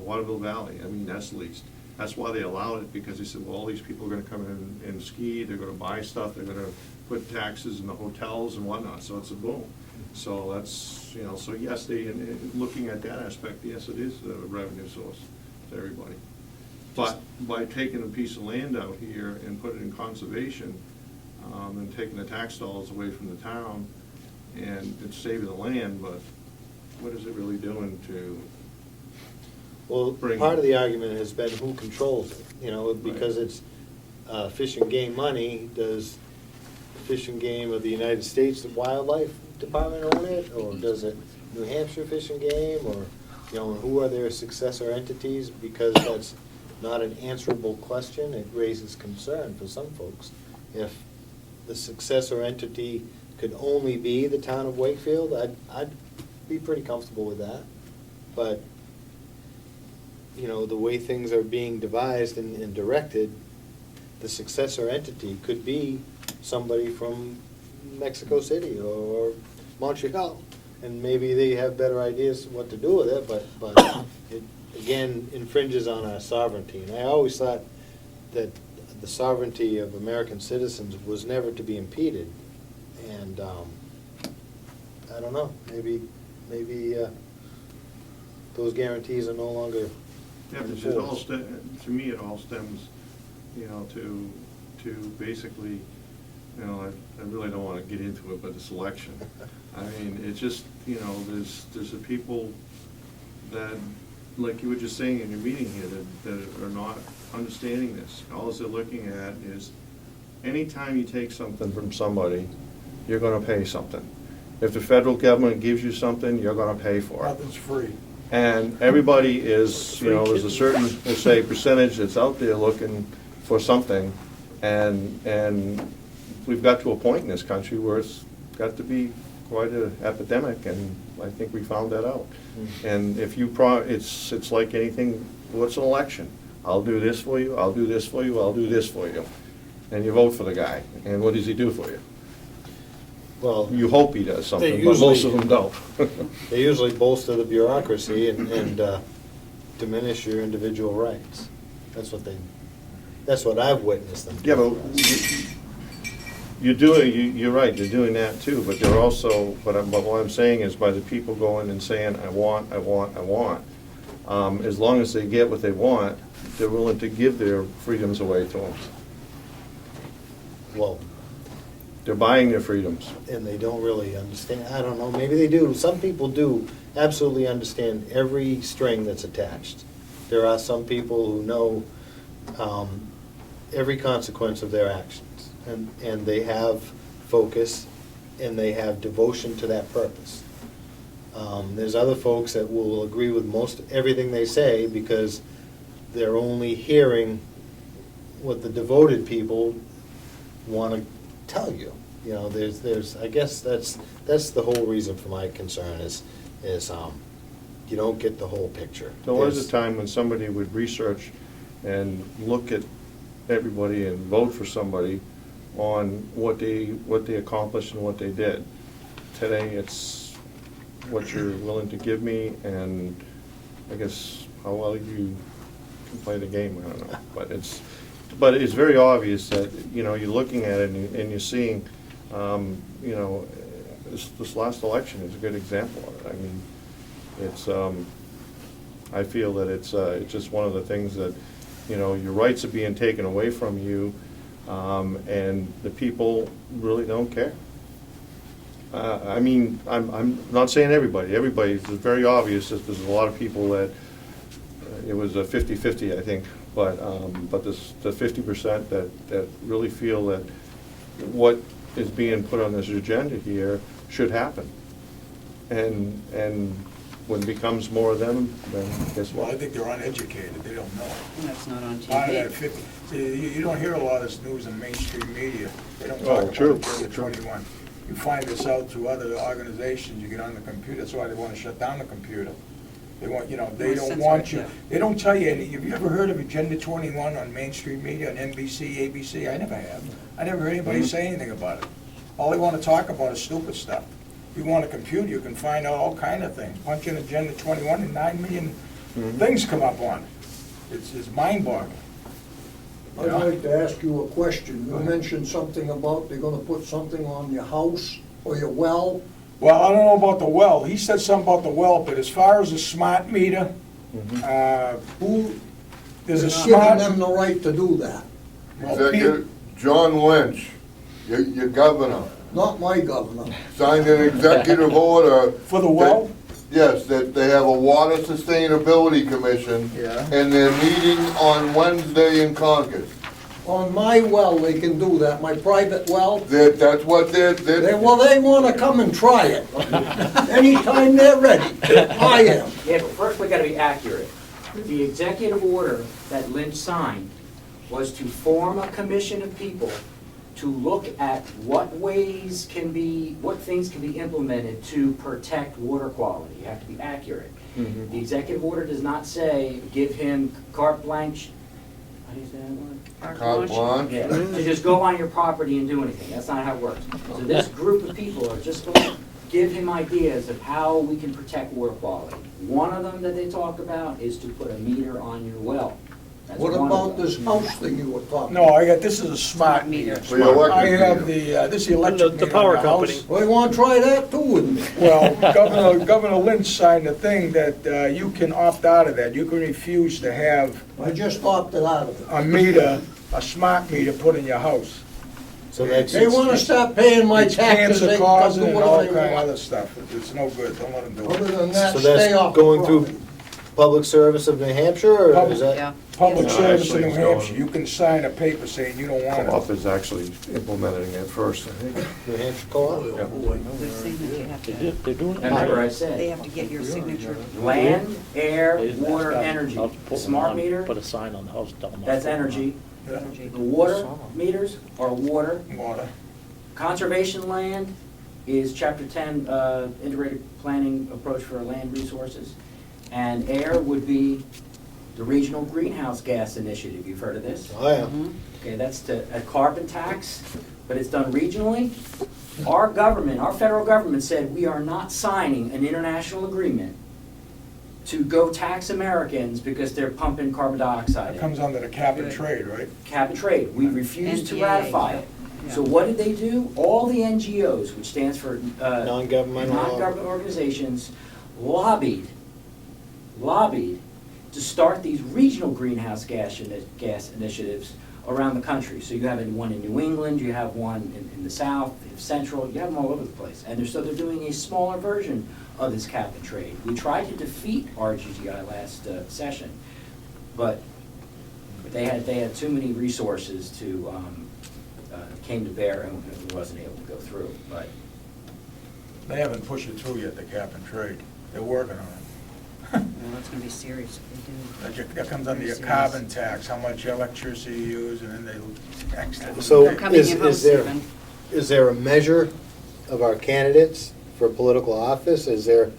Waterville Valley, I mean, that's leased. That's why they allowed it, because they said, well, all these people are gonna come in and ski, they're gonna buy stuff, they're gonna put taxes in the hotels and whatnot, so it's a boom. So that's, you know, so yes, looking at that aspect, yes, it is a revenue source to everybody. But by taking a piece of land out here and put it in conservation, and taking the tax dollars away from the town, and it's saving the land, but what is it really doing to? well, Bring- part of the argument has been who controls it, you know, because Right. it's Fish and Game money. Does Fish and Game of the United States Wildlife Department own it, or does it New Hampshire Fish and Game, or, you know, who are their successor entities? Because that's not an answerable question. It raises concern for some folks. If the successor entity could only be the town of Wakefield, I'd be pretty comfortable with that. But, you know, the way things are being devised and directed, the successor entity could be somebody from Mexico City or Montreal, and maybe they have better ideas what to do with it, but it, again, infringes on our sovereignty. And I always thought that the sovereignty of American citizens was never to be impeded, and I don't know, maybe those guarantees are no longer Yeah, but enforced. to me, it all stems, you know, to basically, you know, I really don't want to get into it, but the selection. I mean, it's just, you know, there's the people that, like you were just saying in your meeting here, that are not understanding this. All they're looking at is, anytime you take something from somebody, you're gonna pay something. If the federal government gives you something, you're gonna pay for it. Nothing's free. And everybody is, you know, there's a certain, we'll say, percentage that's out there looking for something. And we've got to a point in this country where it's got to be quite an epidemic, and I think we found that out. And if you, it's like anything, what's an election? I'll do this for you, I'll do this for you, I'll do this for you. And you vote for the guy, and what does he do for you? Well, You hope he does something, They but most usually- of them don't. they usually bolster the bureaucracy and diminish your individual rights. That's what I've witnessed them do. Yeah, but you're right, they're doing that too, but they're also, but what I'm saying is by the people going and saying, I want, as long as they get what they want, they're willing to give their freedoms away to them. Well, They're buying their freedoms. and they don't really understand, I don't know, maybe they do. Some people do absolutely understand every string that's attached. There are some people who know every consequence of their actions, and they have focus, and they have devotion to that purpose. There's other folks that will agree with most everything they say because they're only hearing what the devoted people want to tell you. You know, there's, I guess that's the whole reason for my concern is you don't get the whole picture. There was There's- a time when somebody would research and look at everybody and vote for somebody on what they accomplished and what they did. Today, it's what you're willing to give me, and I guess how well you can play the game, I don't know. But it's very obvious that, you know, you're looking at it and you're seeing, you know, this last election is a good example of it. I mean, it's, I feel that it's just one of the things that, you know, your rights are being taken away from you, and the people really don't care. I mean, I'm not saying everybody, it's very obvious that there's a lot of people that, it was a 50-50, I think, but this, the 50% that really feel that what is being put on this agenda here should happen. And when it becomes more of them, then guess Well, I what? think they're uneducated, they don't know. That's not on Part of that TV. 50, see, you don't hear a lot of this news in mainstream media. They don't Oh, talk true, about Agenda true. 21. You find this out through other organizations, you get on the computer, that's why they want to shut down the computer. They want, you know, they Or don't censor want it, you, yeah. they don't tell you any, have you ever heard of Agenda 21 on mainstream media, on NBC, ABC? I never have. I never heard anybody say anything about it. All they want to talk about is stupid stuff. If you want a computer, you can find out all kind of things. Punch in Agenda 21 and 9 million things come up on it. It's mind-boggling. I'd like to ask you a question. You mentioned something about they're gonna put something on your house or your well. Well, I don't know about the well. He said something about the well, but as far as the smart meter, there's a You're smart. giving them the right to do that, well, Executive, John Lynch, your governor, not my governor. signed an executive order. For the well? Yes, that they have a Water Sustainability Commission. Yeah. And they're meeting on Wednesday in Concord. On my well, they can do that, my private well. That's what Well, they wanna come and try it. Anytime they're ready. I am. Yeah, but first we gotta be accurate. The executive order that Lynch signed was to form a commission of people to look at what things can be implemented to protect water quality. You have to be accurate. The executive order does not say, give him carte blanche, how do you say that word? Carte blanche. Yeah, to just go on your property and do anything. That's not how it works. So this group of people are just going to give him ideas of how we can protect water quality. One of them that they talk about is to put a meter on your well. That's What one of about them. this house thing you were talking No, about? this is a smart meter. For your electric I have meter. this is the electric The meter power in the company. house. Well, you wanna try that too with me? Well, Governor Lynch signed a thing that you can opt out of that. You can refuse to have I just opted out of it. a meter, a smart meter put in your house. So that's. They wanna stop paying my It's taxes, cancer they can causing do and all whatever kind they of other want. stuff. It's no good, don't let them do Other it. than that, So stay that's off the going through property. Public Service of New Hampshire, or Public- is that? Yeah. Public No, service actually, in New it's going- Hampshire, you can sign a paper saying you don't want Co-op it. is actually implementing it first, I think. New Hampshire Co-op? Yeah. We've seen that you have to, They're doing it. Remember I they said, have to get your signature. land, air, They- water, energy. I'll put one Smart on, meter, Put a sign on the house, tell them. that's energy. Energy. The water meters are water. Water. Conservation land is Chapter 10, integrated planning approach for land resources. And air would be the regional greenhouse gas initiative. You've heard of this? Oh, yeah. Okay, that's a carbon tax, but it's done regionally. Our government, our federal government said we are not signing an international agreement to go tax Americans because they're pumping carbon dioxide It in. comes under the cap and trade, right? Cap and trade, we refused to NTA, ratify it. yeah. So what did they do? All the NGOs, which stands for Non-governmental. non-government organizations, lobbied to start these regional greenhouse gas initiatives around the country. So you have one in New England, you have one in the South, in Central, you have them all over the place. And so they're doing a smaller version of this cap and trade. We tried to defeat RGGI last session, but they had too many resources to came to bear, and it wasn't able to go through. But They haven't pushed it through yet, the cap and trade. They're working on it. Well, that's gonna be serious if they do. That comes under your carbon tax, how much electricity you use, and then they tax that. So They're coming is your house there, even. is there a measure of our candidates for political office? Is there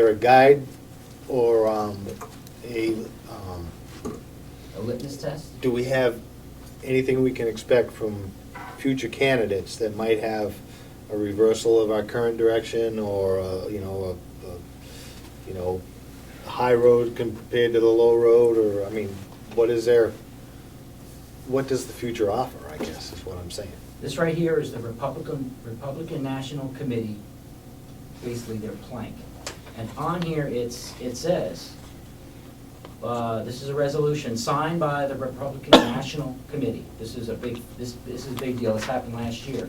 a guide or a litmus test? do we have anything we can expect from future candidates that might have a reversal of our current direction, or, a high road compared to the low road, or, I mean, what does the future offer, I guess, is what I'm saying. This right here is the Republican National Committee, basically their plank. And on here, it says, this is a resolution signed by the Republican National Committee. This is a big deal. This happened last year.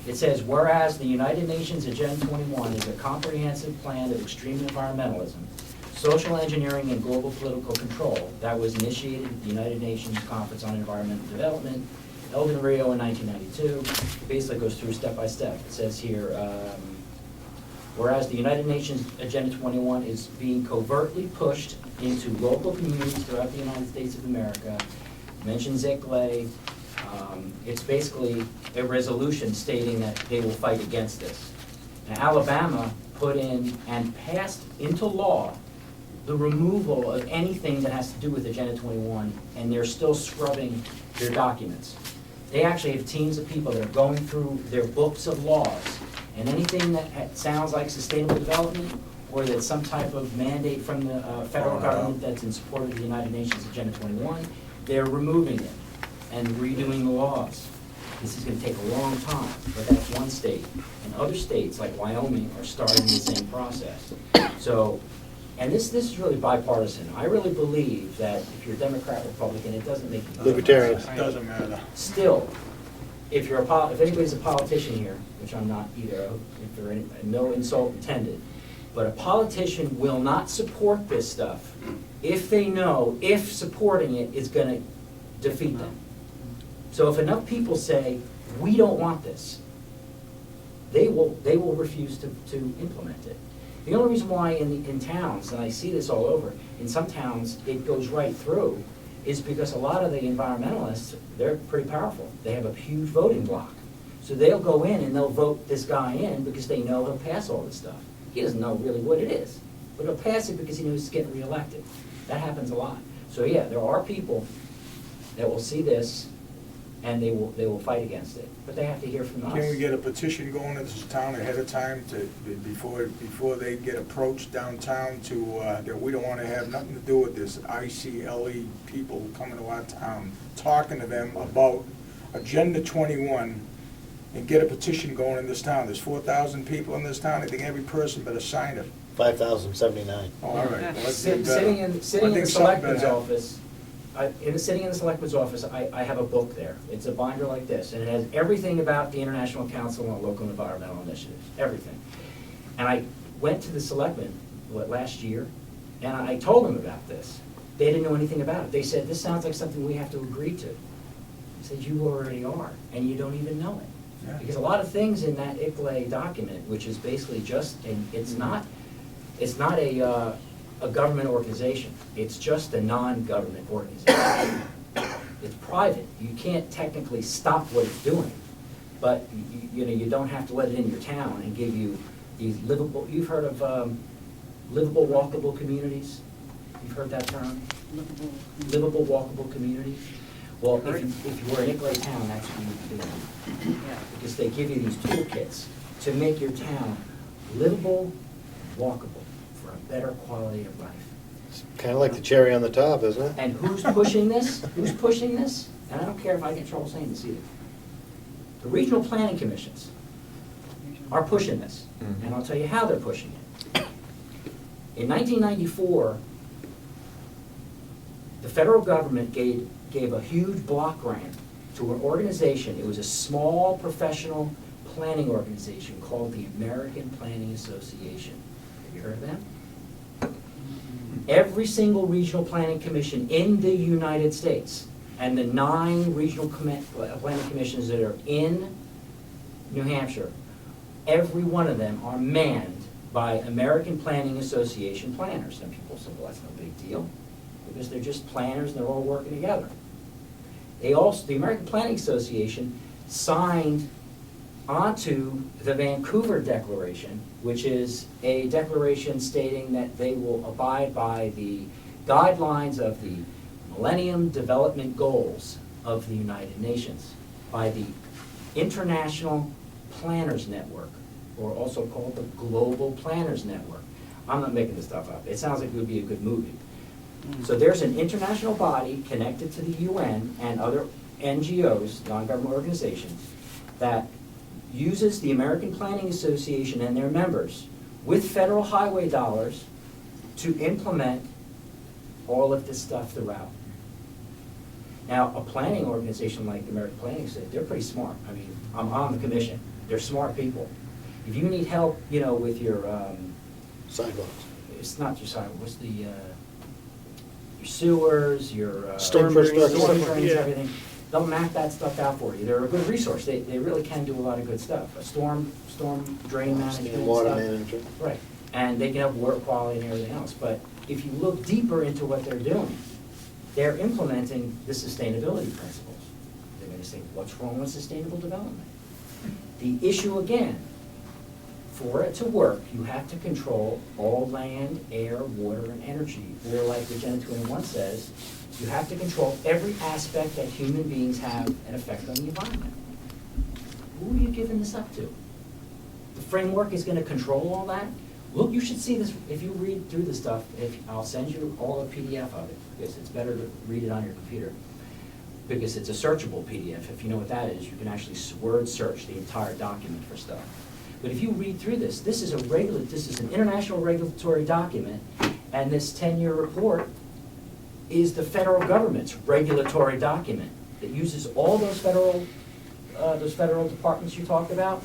It says, whereas the United Nations Agenda 21 is a comprehensive plan of extreme environmentalism, social engineering, and global political control that was initiated at the United Nations Conference on Environmental Development, held in Rio in 1992. It basically goes through step by step. It says here, whereas the United Nations Agenda 21 is being covertly pushed into local communities throughout the United States of America, mentions ICLA. It's basically a resolution stating that they will fight against this. Now, Alabama put in and passed into law the removal of anything that has to do with Agenda 21, and they're still scrubbing their documents. They actually have teams of people that are going through their books of laws, and anything that sounds like sustainable development, or that's some type of mandate from the federal government that's in support of the United Nations Agenda 21, they're removing it and redoing the laws. This is gonna take a long time, but that's one state. And other states, like Wyoming, are starting the same process. So, and this is really bipartisan. I really believe that if you're Democrat, Republican, it doesn't make a difference. Libertarians. Doesn't matter. Still, if anybody's a politician here, which I'm not either, if there any, no insult intended, but a politician will not support this stuff if they know if supporting it is gonna defeat them. So if enough people say, we don't want this, they will refuse to implement it. The only reason why in towns, and I see this all over, in some towns it goes right through, is because a lot of the environmentalists, they're pretty powerful. They have a huge voting bloc. So they'll go in and they'll vote this guy in because they know he'll pass all this stuff. He doesn't know really what it is, but he'll pass it because he knows he's getting reelected. That happens a lot. So yeah, there are people that will see this and they will fight against it, but they have to hear from us. Can we get a petition going in this town ahead of time before they get approached downtown to, that we don't wanna have nothing to do with this ICLE people coming to our town, talking to them about Agenda 21, and get a petition going in this town. There's 4,000 people in this town. I think every person better sign it. 5,079. Oh, all right. Well, let's do better. Sitting in I the think something selectman's better. office, sitting in the selectman's office, I have a book there. It's a binder like this, and it has everything about the International Council on Local Environmental Initiatives, everything. And I went to the selectmen, last year, and I told them about this. They didn't know anything about it. They said, this sounds like something we have to agree to. I said, you already are, and you don't even know it. Yeah. Because a lot of things in that ICLA document, which is basically just, it's not a government organization. It's just a non-government organization. It's private. You can't technically stop what it's doing, but you don't have to let it in your town and give you these livable. You've heard of livable, walkable communities. You've heard that term? Livable, walkable communities. Well, if you were in ICLA town, that's what you would do. Because they give you these toolkits to make your town livable, walkable for better quality of life. Kind of like the cherry on the top, isn't it? And who's pushing this? Who's pushing this? And I don't care if I get in trouble saying this either. The regional planning commissions are pushing this, and I'll tell you how they're pushing it. In 1994, the federal government gave a huge block grant to an organization. It was a small professional planning organization called the American Planning Association. Have you heard of them? Every single regional planning commission in the United States and the 9 regional planning commissions that are in New Hampshire, every one of them are manned by American Planning Association planners. Some people say, well, that's no big deal, because they're just planners and they're all working together. The American Planning Association signed onto the Vancouver Declaration, which is a declaration stating that they will abide by the guidelines of the Millennium Development Goals of the United Nations, by the International Planners Network, or also called the Global Planners Network. I'm not making this stuff up. It sounds like it would be a good movie. So there's an international body connected to the UN and other NGOs, non-government organizations, that uses the American Planning Association and their members with federal highway dollars to implement all of this stuff throughout. Now, a planning organization like the American Planning Association, they're pretty smart. I mean, I'm on the commission. They're smart people. If you need help, you know, with your Sidewalks. it's not your sidewalk, what's the your sewers, your Storm drains, storm yeah. drains, everything. They'll map that stuff out for you. They're a good resource. They really can do a lot of good stuff. A storm drain management Water stuff. management. Right, and they can have water quality and everything else. But if you look deeper into what they're doing, they're implementing the sustainability principles. They're going to say, what's wrong with sustainable development? The issue again, for it to work, you have to control all land, air, water, and energy. Or like Agenda 21 says, you have to control every aspect that human beings have an effect on the environment. Who are you giving this up to? The framework is going to control all that? Look, you should see this, if you read through the stuff, I'll send you all a PDF of it, because it's better to read it on your computer. Because it's a searchable PDF. If you know what that is, you can actually word search the entire document for stuff. But if you read through this, this is an international regulatory document, and this 10-year report is the federal government's regulatory document that uses all those federal departments you talked about,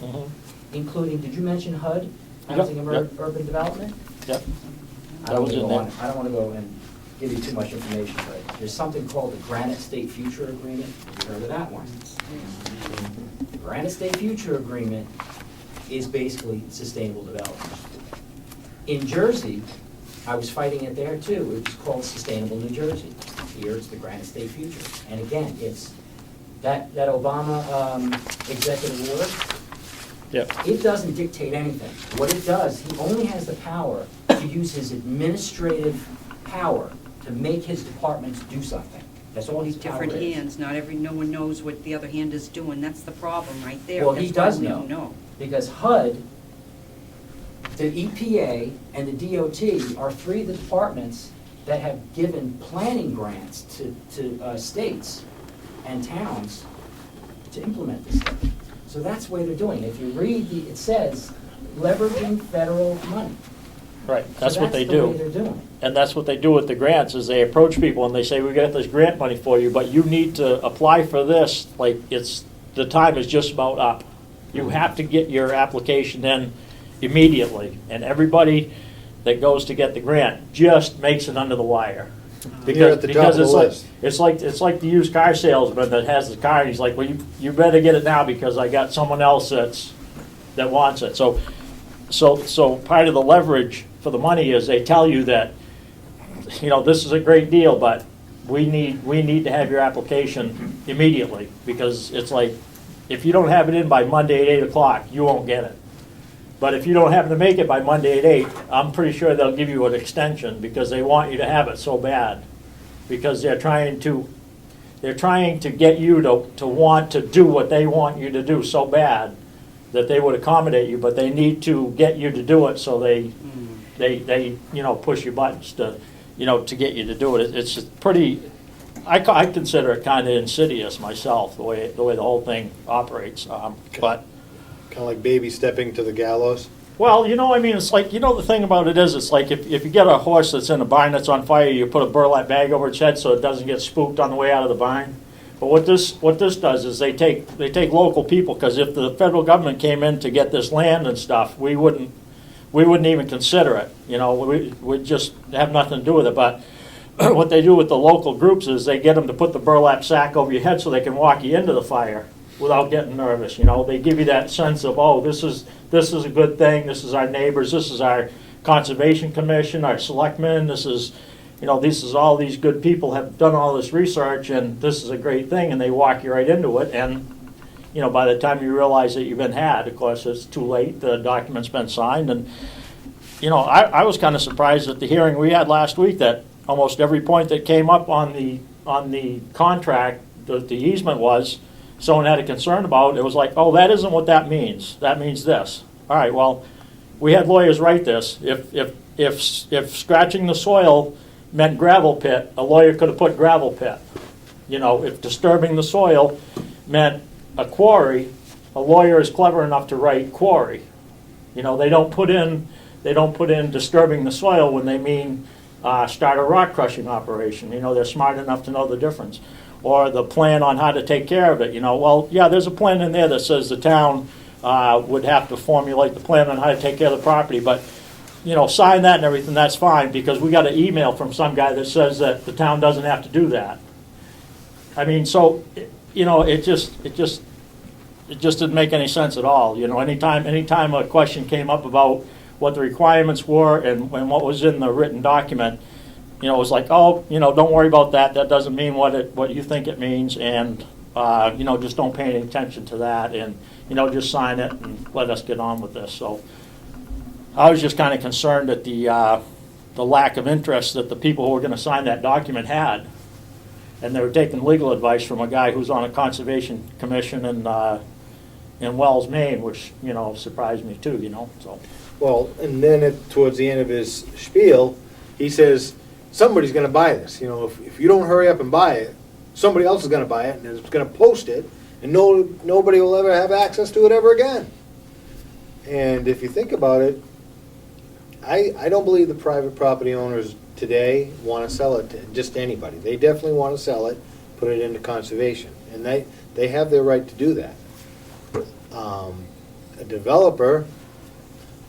including, did you mention HUD, Housing and Urban Development? Yep. I don't want to go and give you too much information, but there's something called the Granite State Future Agreement. Have you heard of that one? The Granite State Future Agreement is basically sustainable development. In Jersey, I was fighting it there too. It's called Sustainable New Jersey. Here it's the Granite State Future. And again, it's that Obama executive order. Yep. It doesn't dictate anything. What it does, he only has the power to use his administrative power to make his departments do something. That's all he's power Different is. hands, no one knows what the other hand is doing, that's the problem right there. Well, he That's does why we know. don't know. Because HUD, the EPA, and the DOT are 3 of the departments that have given planning grants to states and towns to implement this stuff. So that's the way they're doing it. If you read it says leveraging federal money. Right, that's So what they That's the way do. they're doing it. And that's what they do with the grants, is they approach people and they say, we got this grant money for you, but you need to apply for this, like, the time is just about up. You have to get your application in immediately, and everybody that goes to get the grant just makes it under the wire. You're at the top of the list. It's like the used car salesman that has the car, and he's like, well, you better get it now because I got someone else that wants it. So part of the leverage for the money is they tell you that, you know, this is a great deal, but we need to have your application immediately, because it's like, if you don't have it in by Monday at 8 o'clock, you won't get it. But if you don't happen to make it by Monday at 8, I'm pretty sure they'll give you an extension, because they want you to have it so bad. Because they're trying to get you to want to do what they want you to do so bad that they would accommodate you, but they need to get you to do it, so they they push your buttons to, to get you to do it. It's pretty, I consider it kind of insidious myself, the way the whole thing operates. But Kind of like baby stepping to the gallows. well, it's like, the thing about it is, it's like if you get a horse that's in a barn that's on fire, you put a burlap bag over its head so it doesn't get spooked on the way out of the barn. But what this does is they take local people, because if the federal government came in to get this land and stuff, we wouldn't even consider it. We'd just have nothing to do with it. But what they do with the local groups is they get them to put the burlap sack over your head so they can walk you into the fire without getting nervous. They give you that sense of, oh, this is a good thing. This is our neighbors. This is our Conservation Commission, our selectmen. This is all these good people have done all this research, and this is a great thing. And they walk you right into it. And by the time you realize that you've been had, of course, it's too late. The document's been signed. And I was kind of surprised at the hearing we had last week that almost every point that came up on the contract, the easement was, someone had a concern about. It was like, oh, that isn't what that means. That means this. All right, well, we had lawyers write this. If scratching the soil meant gravel pit, a lawyer could have put gravel pit. If disturbing the soil meant a quarry, a lawyer is clever enough to write quarry. They don't put in disturbing the soil when they mean start a rock crushing operation. They're smart enough to know the difference. Or the plan on how to take care of it. Well, yeah, there's a plan in there that says the town would have to formulate the plan on how to take care of the property, but sign that and everything, that's fine, because we got an email from some guy that says that the town doesn't have to do that. I mean, so it just didn't make any sense at all. Anytime a question came up about what the requirements were and what was in the written document, it was like, oh, don't worry about that. That doesn't mean what you think it means, and just don't pay any attention to that, and just sign it and let us get on with this. So I was just kind of concerned at the lack of interest that the people who were going to sign that document had, and they were taking legal advice from a guy who's on a conservation commission in Wells, Maine, which surprised me too. So Well, and then towards the end of his spiel, he says, somebody's going to buy this. If you don't hurry up and buy it, somebody else is going to buy it and is going to post it, and nobody will ever have access to it ever again. And if you think about it, I don't believe the private property owners today want to sell it to just anybody. They definitely want to sell it, put it into conservation, and they have their right to do that. A developer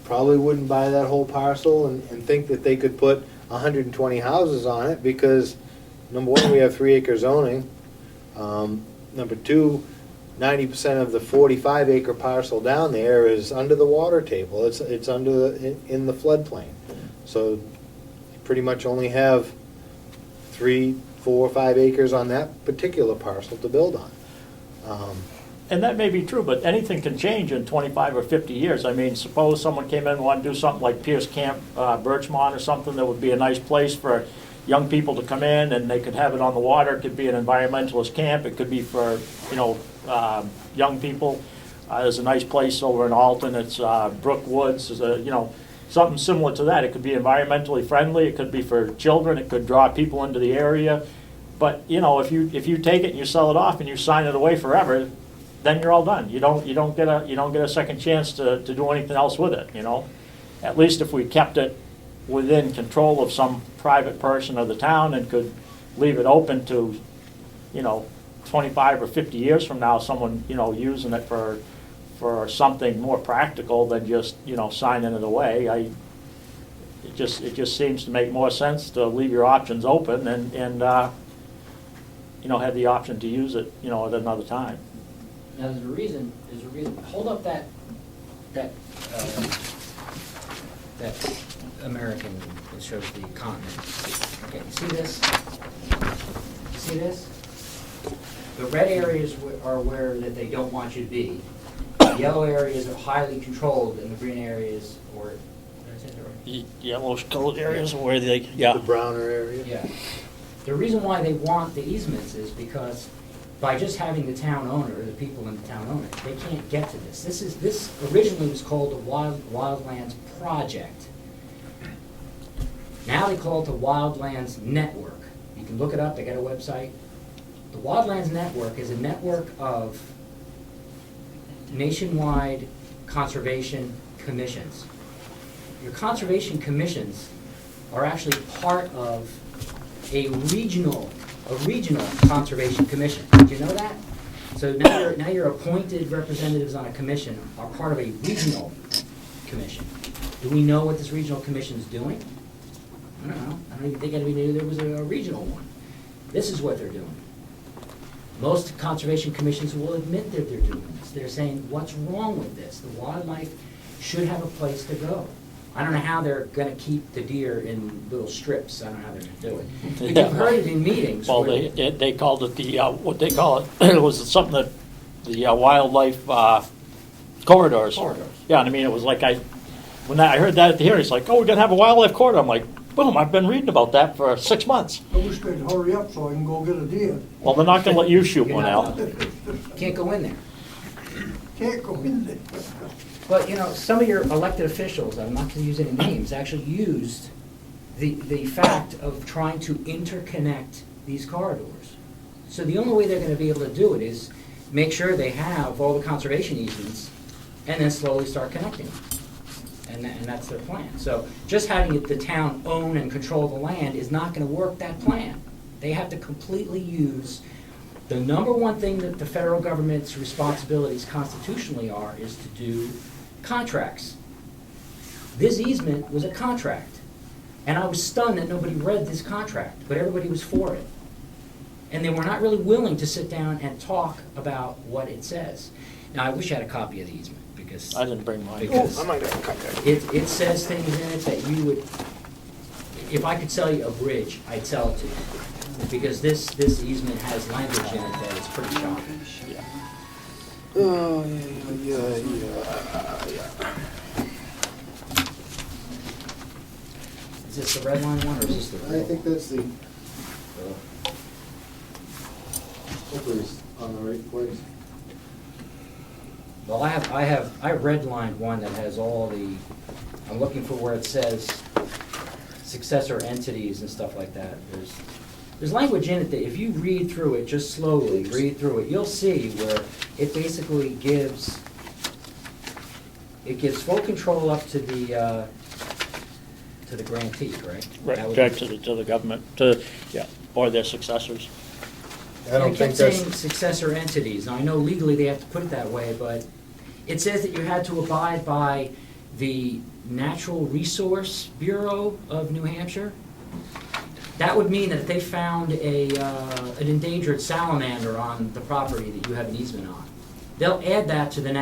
probably wouldn't buy that whole parcel and think that they could put 120 houses on it, because number one, we have 3-acre zoning. Number two, 90% of the 45-acre parcel down there is under the water table. It's in the floodplain. So you pretty much only have 3, 4, 5 acres on that particular parcel to build on. And that may be true, but anything can change in 25 or 50 years. I mean, suppose someone came in and wanted to do something like Pierce Camp, Birchmont or something that would be a nice place for young people to come in, and they could have it on the water. It could be an environmentalist camp. It could be for, young people. There's a nice place over in Alton. It's Brook Woods. There's something similar to that. It could be environmentally friendly. It could be for children. It could draw people into the area. But, if you take it and you sell it off and you sign it away forever, then you're all done. You don't get a second chance to do anything else with it. At least if we kept it within control of some private person of the town and could leave it open to 25 or 50 years from now, someone using it for something more practical than just signing it away. It just seems to make more sense to leave your options open and have the option to use it at another time. Now, there's a reason, hold up that American that shows the continent. Okay, you see this? You see this? The red areas are where that they don't want you to be. The yellow areas are highly controlled, and the green areas, or, did I say that right? Yellow colored areas are where they, The browner area. Yeah. The reason why they want the easements is because by just having the town owner, the people in the town own it, they can't get to this. This originally was called the Wildlands Project. Now they call it the Wildlands Network. You can look it up, they got a website. The Wildlands Network is a network of nationwide conservation commissions. Your conservation commissions are actually part of a regional conservation commission. Did you know that? So now your appointed representatives on a commission are part of a regional commission. Do we know what this regional commission is doing? I don't know. I don't even think anybody knew there was a regional one. This is what they're doing. Most conservation commissions will admit that they're doing this. They're saying, what's wrong with this? The wildlife should have a place to go. I don't know how they're going to keep the deer in little strips. I don't know how they're going to do it. But you've heard it in meetings. Well, where- they called it the, what they call it, it was something that, the wildlife corridors. Corridors. Yeah, and I mean, it was like when I heard that at the hearing, it's like, oh, we're going to have a wildlife corridor. I'm like, boom, I've been reading about that for 6 months. I wish they'd hurry up so I can go get a deer. Well, they're not going to let you shoot You're one not out. allowed. Can't go in there. Can't go in there. But, you know, some of your elected officials, I'm not going to use any names, actually used the fact of trying to interconnect these corridors. So the only way they're going to be able to do it is make sure they have all the conservation easements and then slowly start connecting them. And that's their plan. So just having the town own and control the land is not going to work that plan. They have to completely use the number one thing that the federal government's responsibilities constitutionally are is to do contracts. This easement was a contract. And I was stunned that nobody read this contract, but everybody was for it. And they were not really willing to sit down and talk about what it says. Now, I wish I had a copy of the easement, because I didn't bring mine. Because- I might have a copy. it says things in it that you would, if I could sell you a bridge, I'd sell it to you. Because this easement has language in it that is pretty shocking. Oh, yeah. Is this the red line one, or is this the? I think that's the, hopefully it's on the right place. Well, I redlined one that has all the, I'm looking for where it says successor entities and stuff like that. There's language in it that if you read through it, just slowly read through it, you'll see where it basically gives full control up to the grantee, correct? Right, That would- back to the government, or their successors. I don't It think kept that's, saying successor entities. Now, I know legally they have to put it that way, but it says that you had to abide by the Natural Resource Bureau of New Hampshire. That would mean that if they found an endangered salamander on the property that you have an easement on, they'll add that to the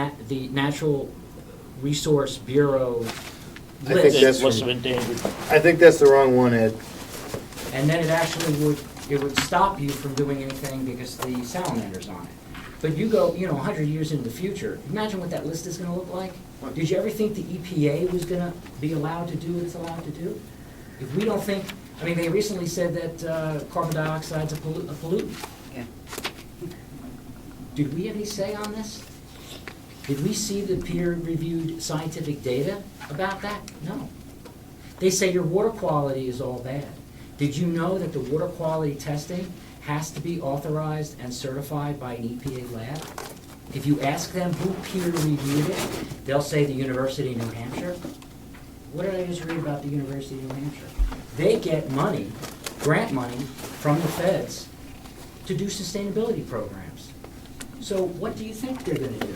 Natural Resource Bureau I think list. that's List from- of endangered. I think that's the wrong one, Ed. And then it actually would stop you from doing anything because the salamander's on it. But you go, 100 years into the future, imagine what that list is gonna look like. Did you ever think the EPA was gonna be allowed to do what it's allowed to do? If we don't think, they recently said that carbon dioxide's a pollutant. Yeah. Did we have any say on this? Did we see the peer-reviewed scientific data about that? No. They say your water quality is all bad. Did you know that the water quality testing has to be authorized and certified by an EPA lab? If you ask them who peer-reviewed it, they'll say the University of New Hampshire. What did I just read about the University of New Hampshire? They get money, grant money, from the feds to do sustainability programs. So what do you think they're gonna do?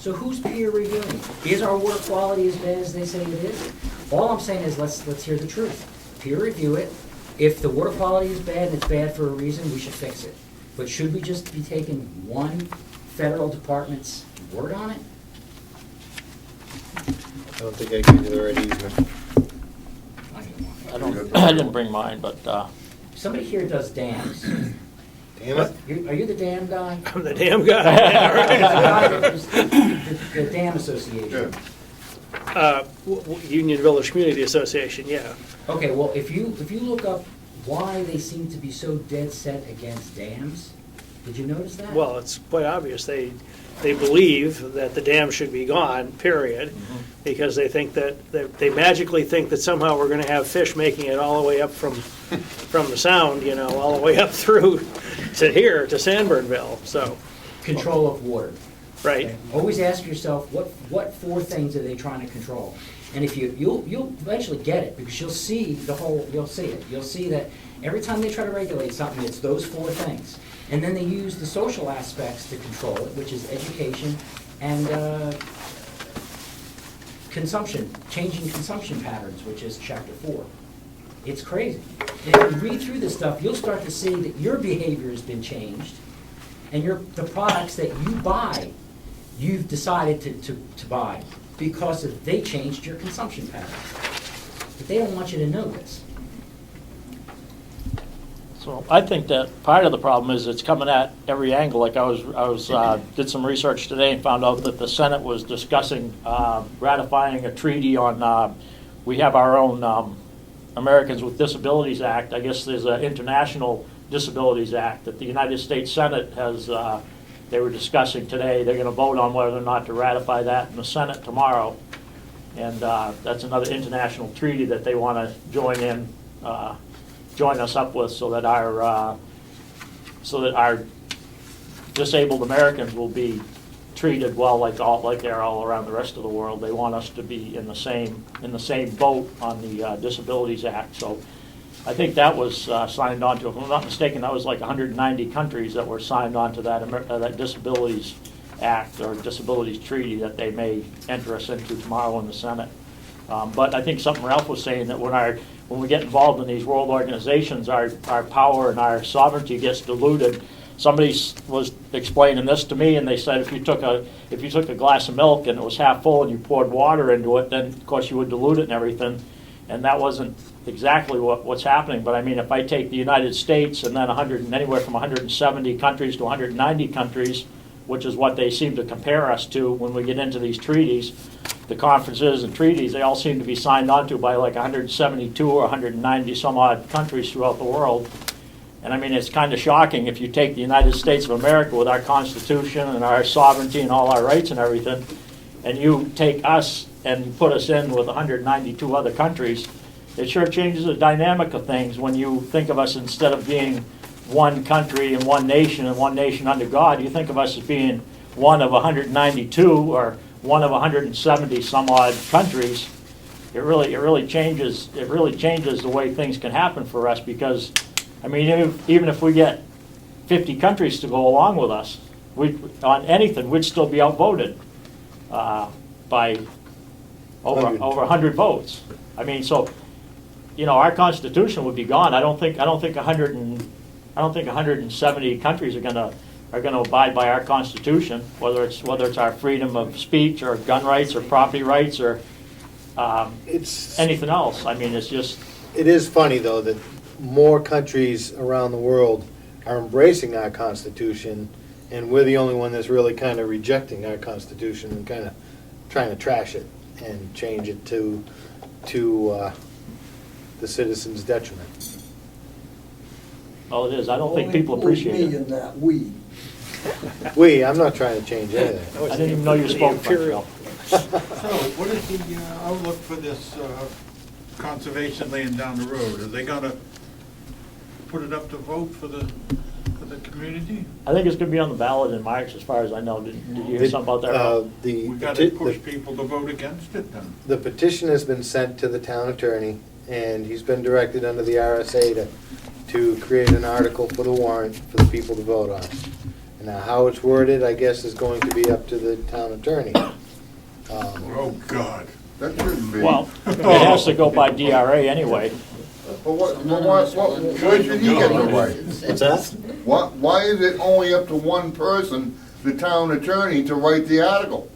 So who's peer reviewing? Is our water quality as bad as they say it is? All I'm saying is let's hear the truth. Peer review it. If the water quality is bad and it's bad for a reason, we should fix it. But should we just be taking one federal department's word on it? I don't think I gave you the right easement. I didn't bring mine, but, Somebody here does dams. Damn it. Are you the dam guy? I'm the damn guy. Yeah, right. The Dam Association. Union Village Community Association, yeah. Okay, well, if you look up why they seem to be so dead set against dams, did you notice that? Well, it's quite obvious. They believe that the dam should be gone, period. because they think that they magically think that somehow we're going to have fish making it all the way up from the Sound, all the way up through to here, to Sanbornville, so, Control of water. right. Always ask yourself, what four things are they trying to control? And if you'll eventually get it, because you'll see you'll see it. You'll see that every time they try to regulate something, it's those four things. And then they use the social aspects to control it, which is education and consumption, changing consumption patterns, which is chapter 4. It's crazy. If you read through this stuff, you'll start to see that your behavior has been changed, and the products that you buy, you've decided to buy because they changed your consumption patterns. But they don't want you to know this. So I think that part of the problem is it's coming at every angle. Like I was did some research today and found out that the Senate was discussing ratifying a treaty on. We have our own Americans with Disabilities Act. I guess there's an International Disabilities Act that the United States Senate has. They were discussing today. They're going to vote on whether or not to ratify that in the Senate tomorrow, and that's another international treaty that they want to join us up with, so that our disabled Americans will be treated well, like they're all around the rest of the world. They want us to be in the same boat on the Disabilities Act. So I think that was signed on to. If I'm not mistaken, that was like 190 countries that were signed on to that Disabilities Act or Disabilities Treaty that they may enter us into tomorrow in the Senate. But I think something Ralph was saying, that when we get involved in these world organizations, our power and our sovereignty gets diluted. Somebody was explaining this to me, and they said if you took a glass of milk and it was half full and you poured water into it, then of course you would dilute it and everything. And that wasn't exactly what's happening. But I mean, if I take the United States and then anywhere from 170 countries to 190 countries, which is what they seem to compare us to when we get into these treaties, the conferences and treaties, they all seem to be signed onto by like 172 or 190 some odd countries throughout the world. And I mean, it's kind of shocking if you take the United States of America with our Constitution and our sovereignty and all our rights and everything, and you take us and put us in with 192 other countries. It sure changes the dynamic of things when you think of us, instead of being one country and one nation under God, you think of us as being one of 192 or one of 170 some odd countries. It really changes the way things can happen for us, because I mean, even if we get 50 countries to go along with us, on anything, we'd still be outvoted by over 100 votes. I mean, so our Constitution would be gone. I don't think 170 countries are going to abide by our Constitution, whether it's our freedom of speech or gun rights or property rights or anything else. I mean, it is funny though that more countries around the world are embracing our Constitution, and we're the only one that's really kind of rejecting our Constitution and kind of trying to trash it and change it to the citizens' detriment. Oh, it is. I don't think people appreciate Only it. in that we. I'm not trying to change anything. I didn't even know you spoke Imperial. French. So, what is the outlook for this conservation land down the road? Are they gonna put it up to vote for the community? I think it's going to be on the ballot in March, as far as I know. Did you hear something about that? Ralph? We gotta push people to vote against it then. The petition has been sent to the town attorney, and he's been directed under the RSA to create an article for the warrant for the people to vote on. And now how it's worded, I guess, is going to be up to the town attorney. Oh, God. That shouldn't be. Well, it has to go by DRA anyway. But why should he get the right? What's that? Why is it only up to one person, the town attorney, to write the article?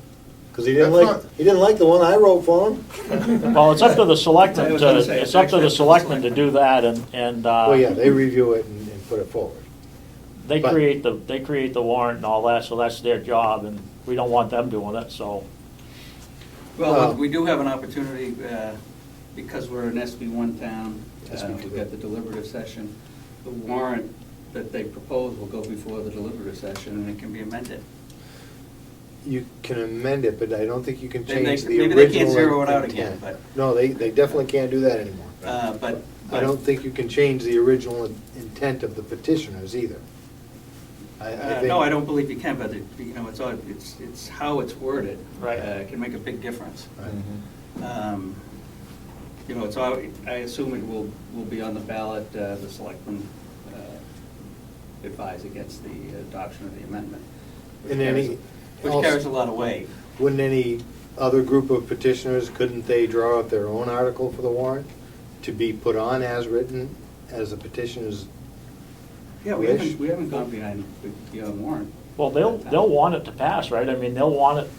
Because he didn't like the one I wrote for him. Well, it's up to the selectmen to do that, and Well, yeah, they review it and put it forward. they create the warrant and all that, so that's their job, and we don't want them doing it. So Well, we do have an opportunity, because we're an SB1 town, we've got the deliberative session. The warrant that they propose will go before the deliberative session, and it can be amended. You can amend it, but I don't think you can Then change the maybe original they can't zero it out intent. again, but- No, they definitely can't do that anymore. But. I don't think you can change the original intent of the petitioners either. No, I don't believe you can, but it's how it's worded. Right. It can make a big difference. Right. So I assume it will be on the ballot. The selectmen advise against the adoption of the amendment. And any- Which carries a lot of weight. Wouldn't any other group of petitioners, couldn't they draw up their own article for the warrant to be put on as written, as the petitioners? Yeah, we wish? haven't gone behind the warrant. Well, they'll want it to pass, right? I mean, they'll want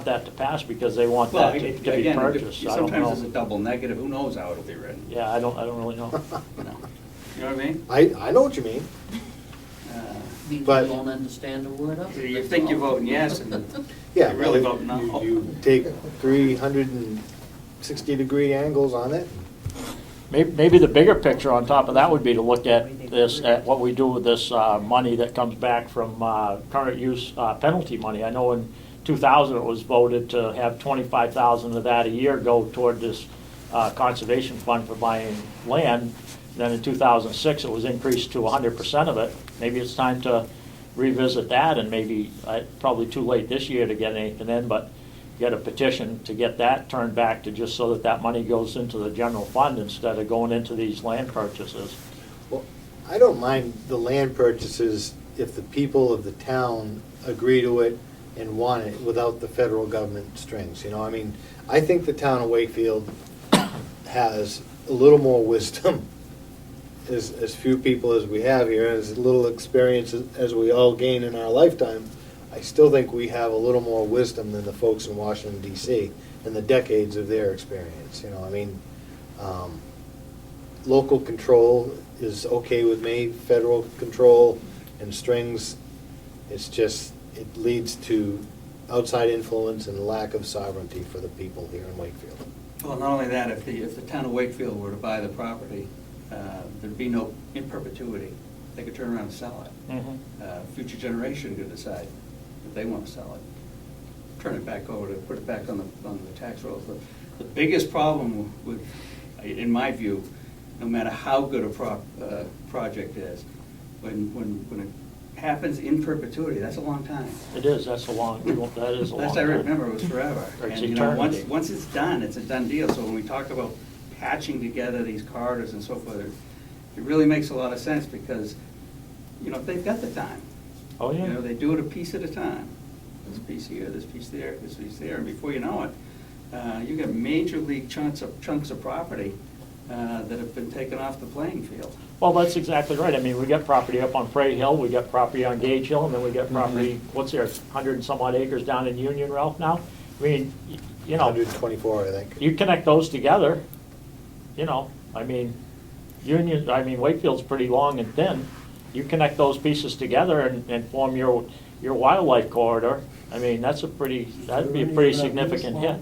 that to pass because they want Well, that to be again, purchased. I don't sometimes it's a know. double negative. Who knows how it'll be written? Yeah, I don't really know. You know what I mean? I know what you mean. Means But- we don't understand a word of it. You that's think you're all. voting yes, and Yeah. you're really but voting no. You take 360-degree angles on it. Maybe the bigger picture on top of that would be to look at this, at what we do with this money that comes back from current use penalty money. I know in 2000 it was voted to have 25,000 of that a year go toward this conservation fund for buying land. Then in 2006 it was increased to 100% of it. Maybe it's time to revisit that, and maybe probably too late this year to get anything in, but get a petition to get that turned back to just so that that money goes into the general fund instead of going into these land purchases. Well, I don't mind the land purchases if the people of the town agree to it and want it without the federal government strings, I mean, I think the town of Wakefield has a little more wisdom, as few people as we have here, as little experience as we all gain in our lifetime. I still think we have a little more wisdom than the folks in Washington DC and the decades of their experience, I mean, local control is okay with me, federal control and strings, it's just, it leads to outside influence and lack of sovereignty for the people here in Wakefield. Well, not only that, if the town of Wakefield were to buy the property, there'd be no in perpetuity. They could turn around and sell it. Future generation could decide if they want to sell it. Turn it back over to, put it back on the tax rolls. The biggest problem with, in my view, no matter how good a project is, when it happens in perpetuity, that's a long time. It is, that is a long Last I time. remember, it was forever. It's And eternity. once it's done, it's a done deal. So when we talk about patching together these corridors and so forth, it really makes a lot of sense because, they've got the time. Oh, yeah. They do it a piece at a time. This piece here, this piece there, this piece there, and before you know it, you get major league chunks of property that have been taken off the playing field. Well, that's exactly right. I mean, we got property up on Prairie Hill, we got property on Gage Hill, and then we got property, what's there, 100 and some odd acres down in Union, Ralph, now? I mean, 124, I think. you connect those together, I mean, Wakefield's pretty long and thin. You connect those pieces together and form your wildlife corridor. I mean, that'd be a pretty significant hit.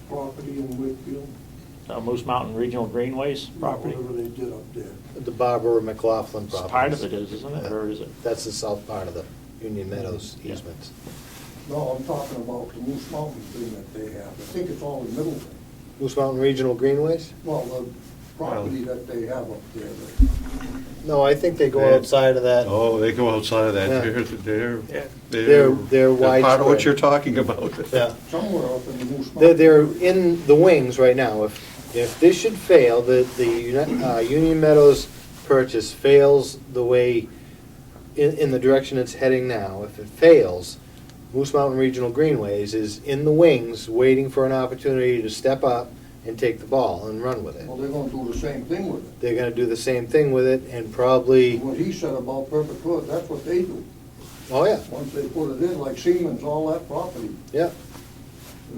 Property in Wakefield, Moose Mountain Regional Greenways property. whatever they did up there. The Barbara McLaughlin It's property. part of it is, isn't it, or is it? That's the south part of the Union Meadows Yeah. easements. No, I'm talking about the Moose Mountain thing that they have. I think it's all in Middleton. Moose Mountain Regional Greenways? Well, the property that they have up there. No, I think they go outside of that. Oh, they go outside of that. Yeah. They're They're part of widespread. what you're talking about. Yeah. Somewhere up in the Moose Mountain. They're in the wings right now. If this should fail, the Union Meadows purchase fails the way, in the direction it's heading now, if it fails, Moose Mountain Regional Greenways is in the wings, waiting for an opportunity to step up and take the ball and run with it. Well, they're gonna do the same thing with it. They're gonna do the same thing with it and probably, What he said about perpetuity, that's what they do. oh yeah, Once they put it in, like Siemens, all that property, yeah.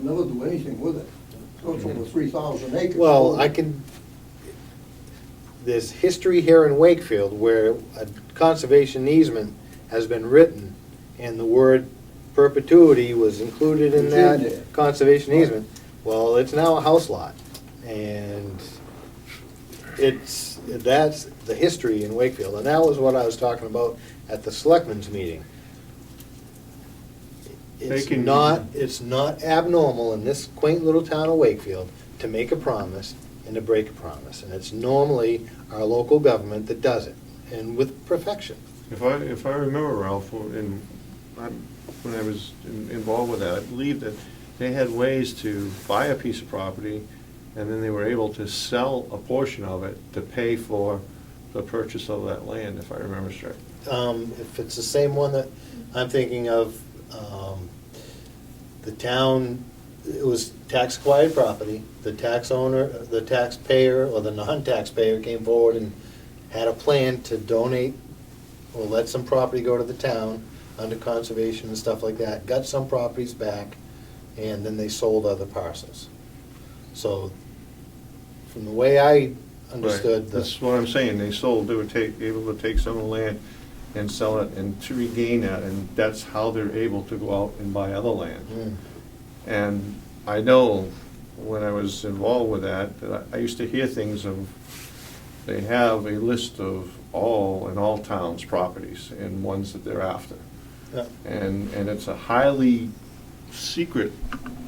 they'll never do anything with it. It's over 3,000 acres. Well, there's history here in Wakefield where a conservation easement has been written and the word perpetuity was included in It's in there. that conservation easement. Well, it's now a house lot, and that's the history in Wakefield, and that was what I was talking about at the selectmen's meeting. It's not abnormal in this quaint little town of Wakefield to make a promise and to break a promise. And it's normally our local government that does it, and with perfection. If I remember, Ralph, when I was involved with that, I believe that they had ways to buy a piece of property, and then they were able to sell a portion of it to pay for the purchase of that land, if I remember straight. If it's the same one that I'm thinking of, the town, it was tax acquired property. The tax owner, the taxpayer, or the non-taxpayer came forward and had a plan to donate or let some property go to the town under conservation and stuff like that, got some properties back, and then they sold other parcels. So, from the way I understood, Right. That's what I'm saying, they were able to take some of the land and sell it and to regain that, and that's how they're able to go out and buy other land. Mm. And I know when I was involved with that I used to hear things of, they have a list of all towns' properties and ones that they're after. Yeah. And it's a highly secret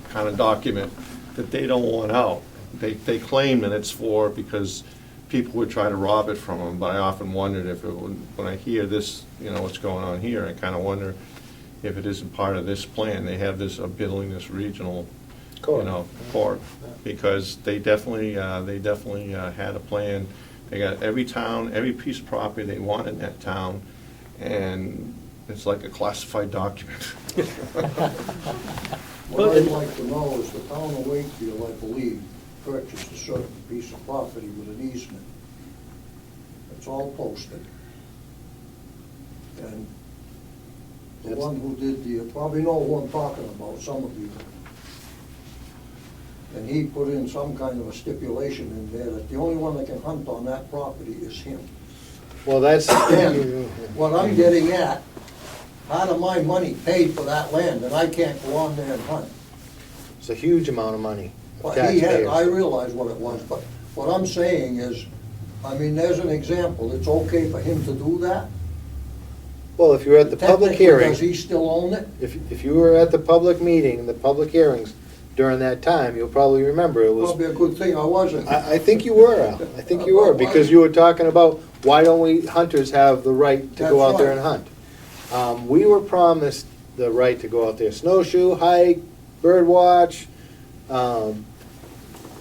kind of document that they don't want out. They claim that it's for, because people would try to rob it from them, but I often wondered if it would, when I hear this, what's going on here, I kind of wonder if it isn't part of this plan. They have this, building this regional, court, because they definitely had a plan. They got every town, every piece of property they want in that town, and it's like a classified document. What I'd like to know is the town of Wakefield, I believe, purchased a certain piece of property with an easement. It's all posted. And the one who did you probably know who I'm talking about, some of you. And he put in some kind of a stipulation in there that the only one that can hunt on that property is him. Well, that's, And what I'm getting at, part of my money paid for that land, and I can't go on there and hunt. it's a huge amount of money. of Well, he had, taxpayers. I realize what it was, but what I'm saying is, there's an example, it's okay for him to do that? Well, if you were at the public Technically, hearing, does he still own it? if you were at the public meeting, the public hearings during that time, you'll probably remember it was. Probably a good thing I wasn't. I think you were, Al. I think you were, because you were talking about, why don't we hunters have the right to go That's out there and right. hunt? We were promised the right to go out there, snowshoe, hike, bird watch,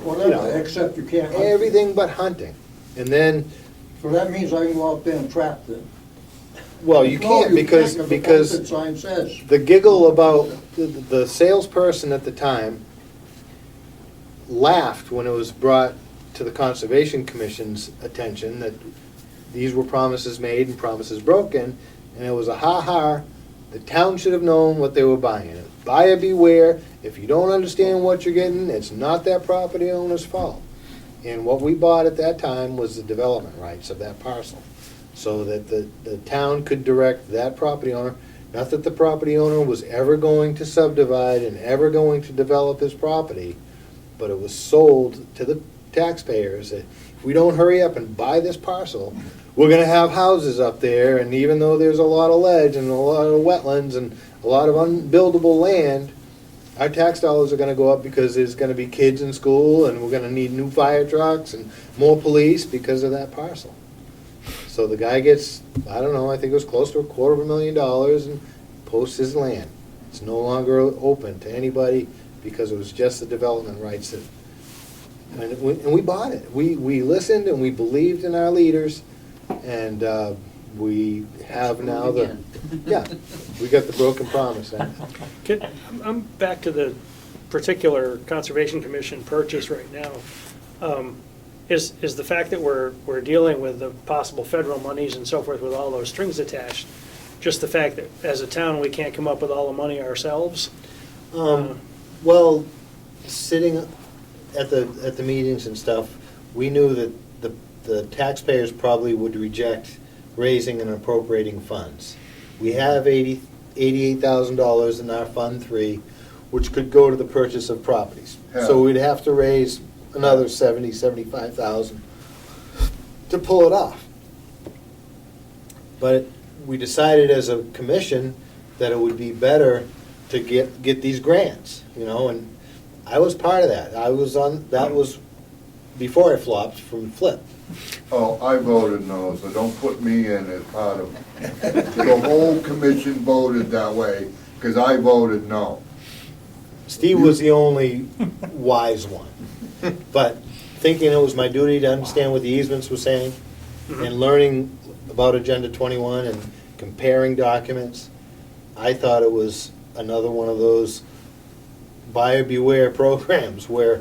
Whatever, except you can't hunt. everything but hunting. And then, So that means I can go out there and trap them. well, you No, can't, because, the because posted sign says. the giggle about, the salesperson at the time laughed when it was brought to the Conservation Commission's attention that these were promises made and promises broken, and it was a ha-ha. The town should have known what they were buying. Buyer beware, if you don't understand what you're getting, it's not that property owner's fault. And what we bought at that time was the development rights of that parcel, so that the town could direct that property owner. Not that the property owner was ever going to subdivide and ever going to develop his property, but it was sold to the taxpayers that if we don't hurry up and buy this parcel, we're gonna have houses up there, and even though there's a lot of ledge and a lot of wetlands and a lot of unbuildable land, our tax dollars are gonna go up because there's gonna be kids in school, and we're gonna need new fire trucks and more police because of that parcel. So the guy gets, I don't know, I think it was close to $250,000 and posts his land. It's no longer open to anybody because it was just the development rights that, and we bought it. We listened and we believed in our leaders, and we have now the, yeah, we got the broken promise now. I'm back to the particular Conservation Commission purchase right now. Is the fact that we're dealing with the possible federal monies and so forth with all those strings attached, just the fact that as a town, we can't come up with all the money ourselves? Well, sitting at the meetings and stuff, we knew that the taxpayers probably would reject raising and appropriating funds. We have $88,000 in our Fund 3, which could go to the purchase of properties. So we'd have to raise another $75,000 to pull it off. But we decided as a commission that it would be better to get these grants, you know, and I was part of that. That was before I flopped from Flip. Oh, I voted no, so don't put me in as part of it. The whole commission voted that way, because I voted no. Steve was the only wise one. But thinking it was my duty to understand what the easements were saying, and learning about Agenda 21 and comparing documents, I thought it was another one of those buyer beware programs where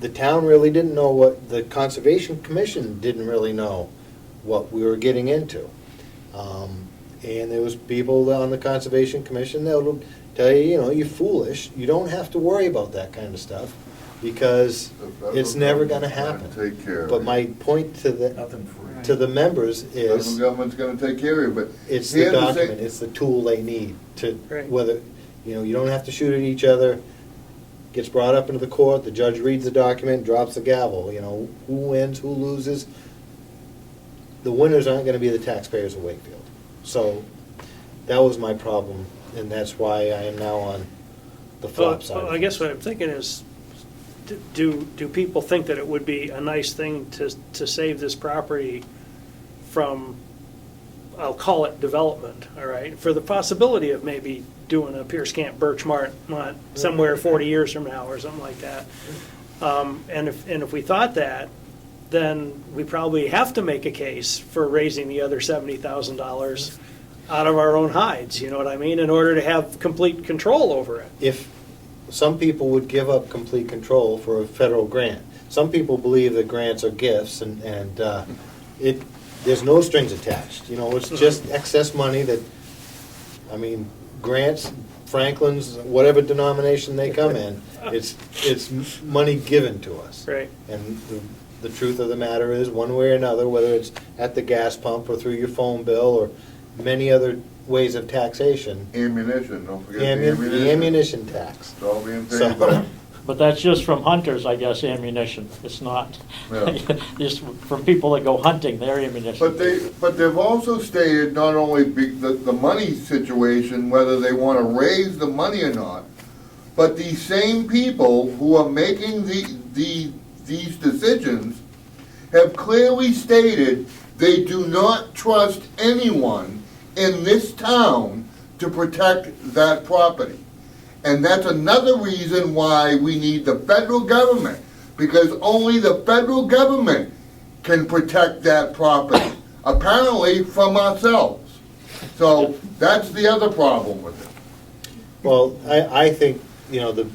the town really didn't know what, the Conservation Commission didn't really know what we were getting into. And there was people on the Conservation Commission that would tell you, you know, you're foolish, you don't have to worry about that kind of stuff, because it's never gonna happen. Take care of But it. my point to the members Federal is, government's gonna take care of it, but. it's the here's thing- document, it's the tool they need to, Right. whether, you know, you don't have to shoot at each other. Gets brought up into the court, the judge reads the document, drops the gavel, you know, who wins, who loses. The winners aren't gonna be the taxpayers of Wakefield. So, that was my problem, and that's why I am now on the flop side. Well, I guess what I'm thinking is, do people think that it would be a nice thing to save this property from, I'll call it development, all right? For the possibility of maybe doing a Pierce Camp Birchmont somewhere 40 years from now or something like that. And if we thought that, then we probably have to make a case for raising the other $70,000 out of our own hides, you know what I mean, in order to have complete control over it. If some people would give up complete control for a federal grant. Some people believe that grants are gifts, and there's no strings attached. You know, it's just excess money that, I mean, grants, Franklin's, whatever denomination they come in, it's money given to us. Right. And the truth of the matter is, one way or another, whether it's at the gas pump or through your phone bill or many other ways of taxation, Ammunition, don't forget the ammunition tax. It's all being paid So- back. But that's just from hunters, I guess, ammunition. It's not, Yeah. just from people that go hunting, their ammunition. But they've also stated not only the money situation, whether they want to raise the money or not, but these same people who are making these decisions have clearly stated they do not trust anyone in this town to protect that property. And that's another reason why we need the federal government, because only the federal government can protect that property, apparently from ourselves. So that's the other problem with it. Well, I think, you know, it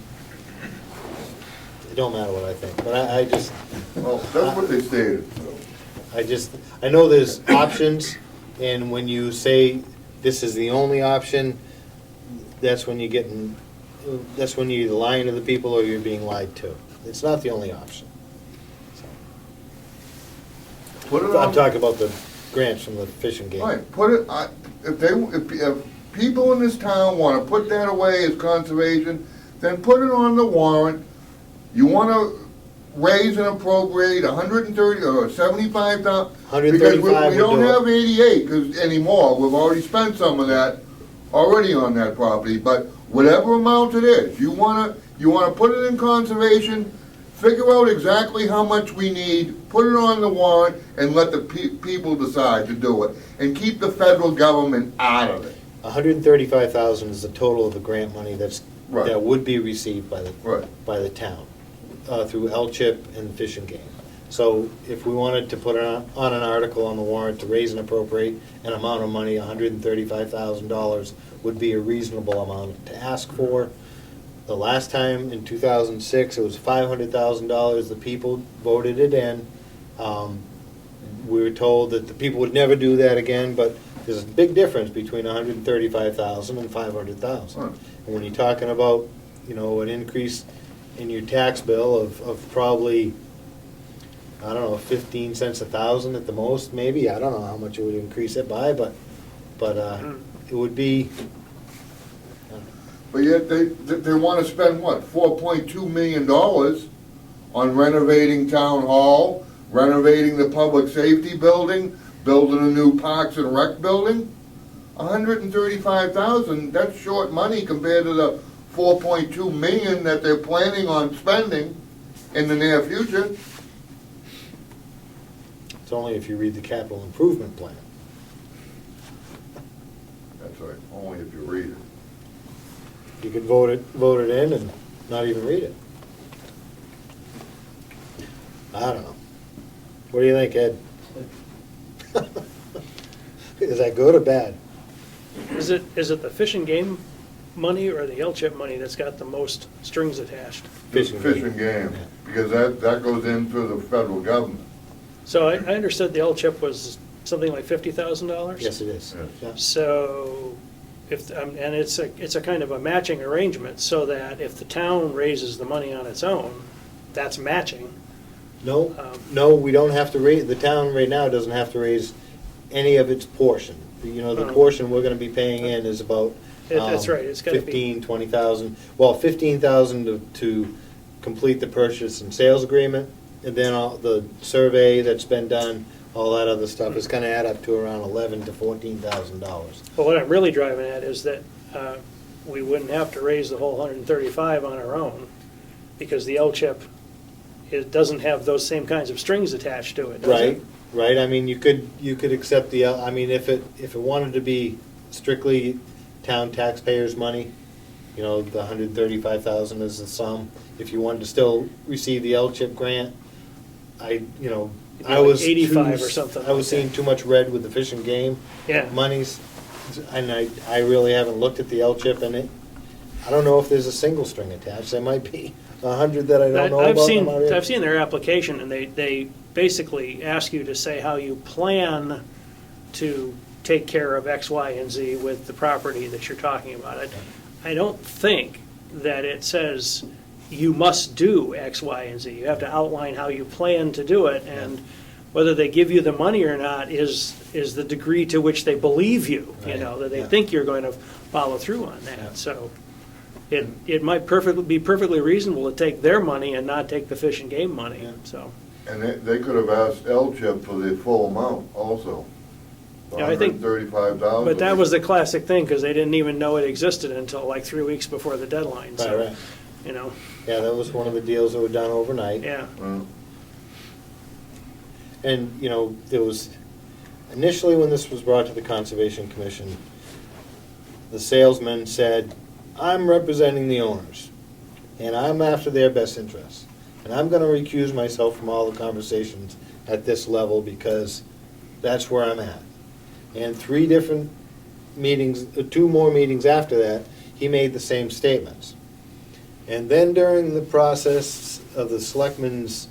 don't matter what I think, but I just, Well, that's what they stated. I know there's options, and when you say this is the only option, that's when you're either lying to the people or you're being lied to. It's not the only option. Put it I'm on. talking about the grants from the fishing game. Right, put it, if people in this town wanna put that away as conservation, then put it on the warrant. You wanna raise and appropriate 130 or 75,000. Because we 135 would don't do it. have 88 anymore, we've already spent some of that already on that property, but whatever amount it is, you wanna put it in conservation, figure out exactly how much we need, put it on the warrant, and let the people decide to do it, and keep the federal government out of it. 135,000 is the total of the grant money Right. that would be received by Right. the town through L-CHIP and fishing game. So if we wanted to put on an article on the warrant to raise and appropriate an amount of money, $135,000 would be a reasonable amount to ask for. The last time, in 2006, it was $500,000. The people voted it in. We were told that the people would never do that again, but there's a big difference between 135,000 and 500,000. Right. And when you're talking about, you know, an increase in your tax bill of probably, I don't know, 15 cents a thousand at the most, maybe. I don't know how much it would increase it by, but it would be, But yet they wanna spend, what, $4.2 million on renovating town hall, renovating the public safety building, building a new Parks and Rec building? $135,000, that's short money compared to the 4.2 million that they're planning on spending in the near future. It's only if you read the capital improvement plan. That's right, only if you read it. You could vote it in and not even read it. I don't know. What do you think, Ed? Is that good or bad? Is it the Fish and Game money or the LCHIP money that's got the most strings attached? Fish and game, because that goes in through the federal government. So I understood the LCHIP was something like $50,000? Yes, it is. Yes. Yeah. So if, and it's a kind of a matching arrangement, so that if the town raises the money on its own, that's matching. No, we don't have to raise, the town right now doesn't have to raise any of its portion. You know, the Oh. portion we're gonna be paying in is about. That's right, it's gotta be- 15, 20,000, well, 15,000 to complete the purchase and sales agreement, and then all the survey that's been done, all that other stuff is gonna add up to around $11,000 to $14,000. But what I'm really driving at is that we wouldn't have to raise the whole 135 on our own, because the LCHIP, it doesn't have those same kinds of strings attached to it, does it? Right, I mean, you could accept I mean, if it wanted to be strictly town taxpayers' money, you know, the 135,000 is the sum. If you wanted to still receive the LCHIP grant, I like was 85 or something I was like that. seeing too much red with the Fish and Game Yeah. monies, and I really haven't looked at the LCHIP, and I don't know if there's a single string attached. There might be 100 that I don't know I've about. seen, I've seen their application, and they basically ask you to say how you plan to take care of X, Y, and Z with the property that you're talking about. I don't think that it says you must do X, Y, and Z. You have to outline how you plan to do it, and whether they give you the money or not is the degree to which they believe you, that they think you're going to follow through on that. Yeah. So it might be perfectly reasonable to take their money and not take the Fish and Game money, Yeah. so. And they could have asked LCHIP for the full amount also. Yeah, I think- $135,000. But that was the classic thing, because they didn't even know it existed until like 3 weeks before the deadline, so, Right. Yeah, that was one of the deals that were done overnight. yeah. And, there was, initially when this was brought to the Conservation Commission, the salesman said, I'm representing the owners, and I'm after their best interests. And I'm gonna recuse myself from all the conversations at this level because that's where I'm at. And 3 different meetings, 2 more meetings after that, he made the same statements. And then during the process of the selectmen's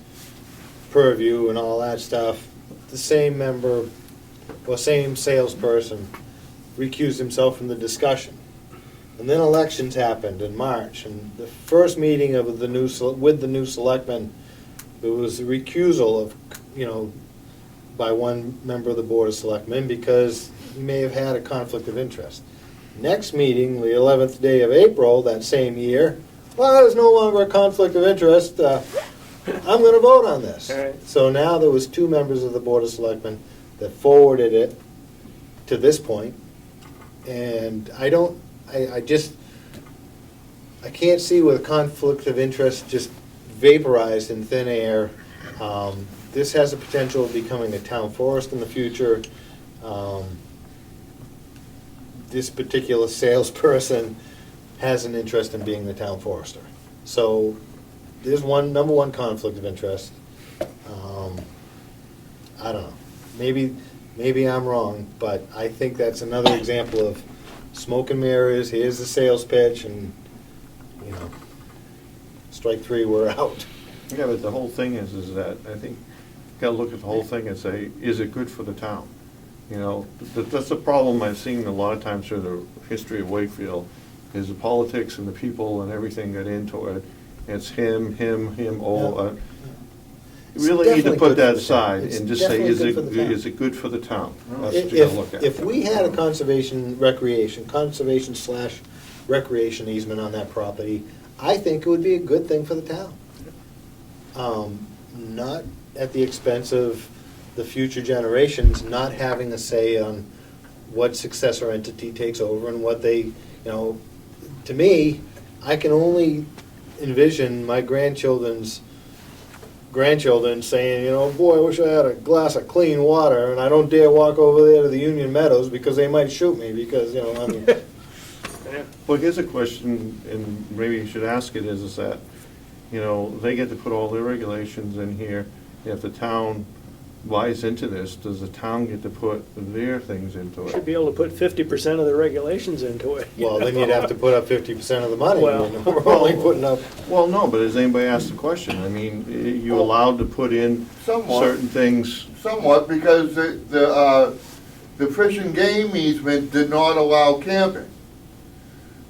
purview and all that stuff, the same member, or same salesperson recused himself from the discussion. And then elections happened in March, and the first meeting of with the new selectmen, there was a recusal of, by one member of the Board of Selectmen because he may have had a conflict of interest. Next meeting, the 11th day of April that same year, well, there's no longer a conflict of interest. I'm going to vote on this. All right. So now there was 2 members of the Board of Selectmen that forwarded it to this point, and I can't see with a conflict of interest just vaporized in thin air. This has the potential of becoming a town forest in the future. This particular salesperson has an interest in being the town forester. So there's number one conflict of interest. I don't know. Maybe I'm wrong, but I think that's another example of smoke and mirrors. Here's the sales pitch, and strike 3, we're out. Yeah, but the whole thing is that I think you gotta look at the whole thing and say, is it good for the town? That's the problem I've seen a lot of times through the history of Wakefield, is the politics and the people and everything got into it. It's him, all. It's You really need to definitely put good that for the town. aside It's and just say, definitely is good for the town. is it good for the town? That's what you gotta look at. If we had a conservation /recreation easement on that property, I think it would be a good thing for the town. Not at the expense of the future generations not having a say on what successor entity takes over and what they, to me, I can only envision my grandchildren saying, boy, I wish I had a glass of clean water, and I don't dare walk over there to the Union Meadows because they might shoot me because, I mean. Well, here's a question, and maybe you should ask it, is that, they get to put all their regulations in here. If the town buys into this, does the town get to put their things into it? Should be able to put 50% of the regulations into it. Well, then you'd have to put up 50% of the money. Well- and we're only putting up. Well, no, but has anybody asked the question? I mean, you allowed to put in Somewhat. certain things? Somewhat, because the Fish and Game easement did not allow camping.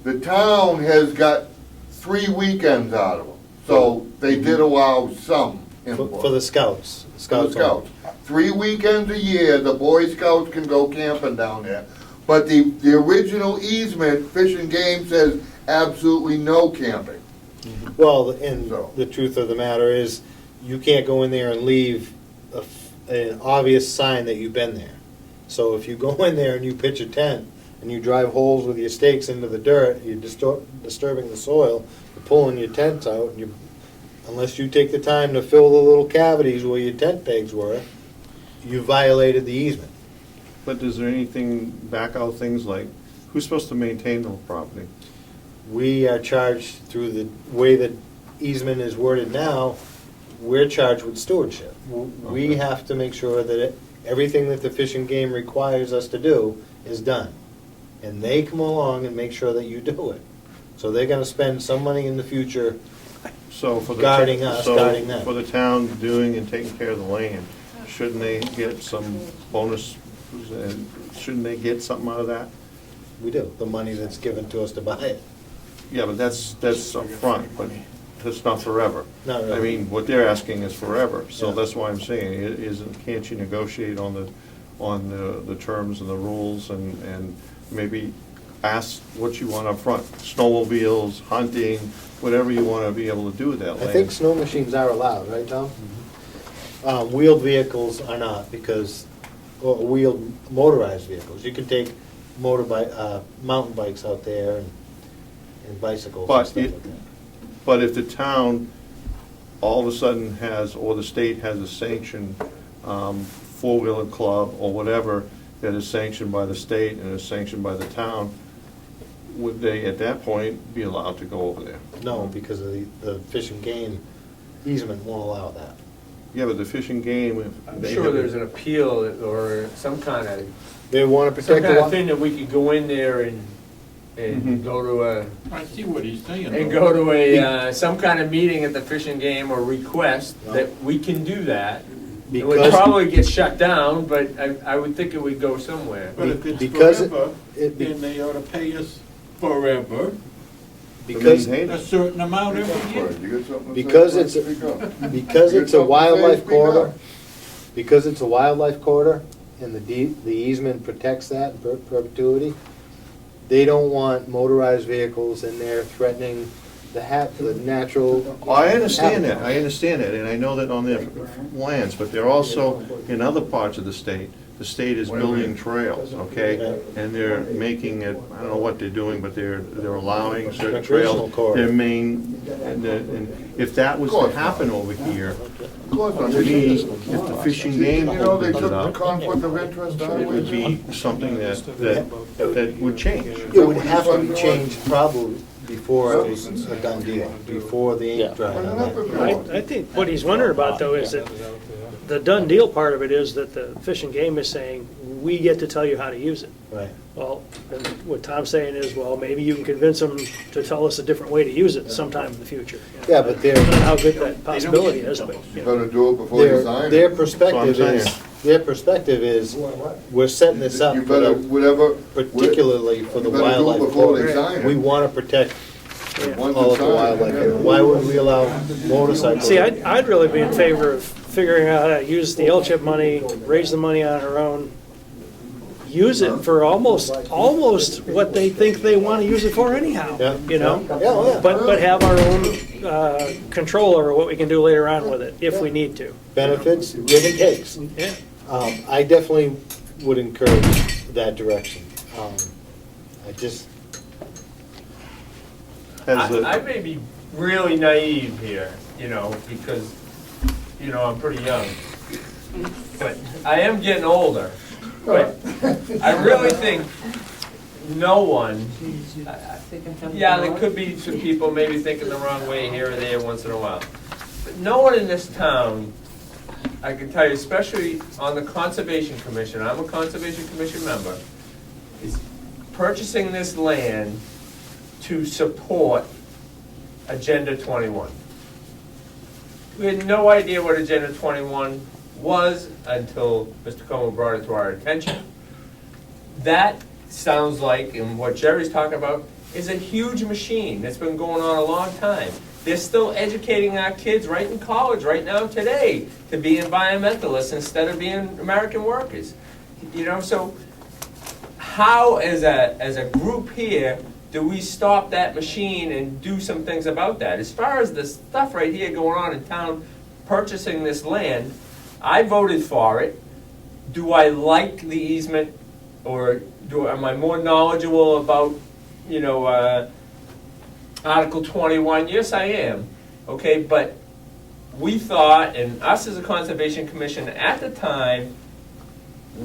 The town has got 3 weekends out of them, so they did allow some input. For the scouts. For the Scouts. 3 weekends a year, the Boy Scouts can go camping down there. But the original easement, Fish and Game says absolutely no camping. Well, and So. the truth of the matter is, you can't go in there and leave an obvious sign that you've been there. So if you go in there and you pitch a tent, and you drive holes with your stakes into the dirt, you're disturbing the soil, you're pulling your tents out, and unless you take the time to fill the little cavities where your tent pegs were, you violated the easement. But is there anything, back out things like, who's supposed to maintain the property? We are charged through the way that easement is worded now, we're charged with stewardship. We have to make sure that everything that the Fish and Game requires us to do is done. And they come along and make sure that you do it. So they're gonna spend some money in the future So for the guarding us, guarding So them. for the town doing and taking care of the land, shouldn't they get some bonus, and shouldn't they get something out of that? We do, the money that's given to us to buy it. Yeah, but that's upfront, but that's not forever. Not really. I mean, what they're asking is forever, so Yeah. that's why I'm saying, can't you negotiate on the terms and the rules and maybe ask what you want up front? Snowmobiles, hunting, whatever you want to be able to do with that land. I think snow machines are allowed, right, Tom? Wheeled vehicles are not, because, or wheeled motorized vehicles. You can take mountain bikes out there and bicycles and But stuff it- like that. But if the town all of a sudden has, or the state has a sanctioned four-wheeler club or whatever that is sanctioned by the state and is sanctioned by the town, would they at that point be allowed to go over there? No, because of the Fish and Game easement won't allow that. Yeah, but the Fish and Game, if I'm they sure have a- there's an appeal or some kind of They want to Some protect kind the of thing that we could go in there and Mhm. go to a, I see what he's saying. and though. go to a, some kind of meeting at the Fish and Game or request that we can do that. It would Because- probably get shut down, but I would think it would go somewhere. But if it's because it- forever, it be- then they ought to pay us forever, Because, maintain a it. certain amount every year. You got something to say? because it's, Speak up. because You it's got a something to say? wildlife Speak corridor, up. because it's a wildlife corridor, and the easement protects that in perpetuity, they don't want motorized vehicles in there threatening the natural. Oh, I understand that, habitat. I understand that, and I know that on their lands, but they're also, in other parts of the state is building trails, okay? And they're making it, I don't know what they're doing, but they're allowing certain Recreational trails. corridor. Their main, and if that was to happen over here, Of course not. to me, if the fishing game You know, they opens took it the up, conflict of interest out it of would it. be something that would change. It would have to be changed probably before it was a done deal, before the ink dried on that. I think what he's wondering about, though, is that the done deal part of it is that the Fish and Game is saying, we get to tell you how to use it. Right. Well, and what Tom's saying is, well, maybe you can convince them to tell us a different way to use it sometime in the future. Yeah, but I don't know how good that possibility is, but, You better do it before you sign their it. perspective So I'm is, their perspective is, we're setting this up You better, whatever. particularly for the You better do it wildlife before they corridor. sign it. We want to protect Once all it's of the signed, wildlife. yeah. area. Why would we allow motorcycles? see, I'd really be in favor of figuring out how to use the LCHIP money, raise the money on our own, use it for almost what they think they want to use it for anyhow, Yeah. you know? Yeah, oh, yeah. But have our own control over what we can do later on with it, if we need to. Benefits, give and takes. Yeah. I definitely would encourage that direction. I just, I may be really naive here, because, I'm pretty young. But I am getting older. But I really think no one, yeah, there could be some people maybe thinking the wrong way here or there once in a while. But no one in this town, I can tell you, especially on the Conservation Commission, I'm a Conservation Commission member, is purchasing this land to support Agenda 21. We had no idea what Agenda 21 was until Mr. Comeau brought it to our attention. That sounds like, and what Jerry's talking about, is a huge machine that's been going on a long time. They're still educating our kids right in college right now today to be environmentalists instead of being American workers. So how as a group here do we stop that machine and do some things about that? As far as the stuff right here going on in town, purchasing this land, I voted for it. Do I like the easement, or am I more knowledgeable about, Article 21? Yes, I am. Okay, but we thought, and us as a Conservation Commission at the time,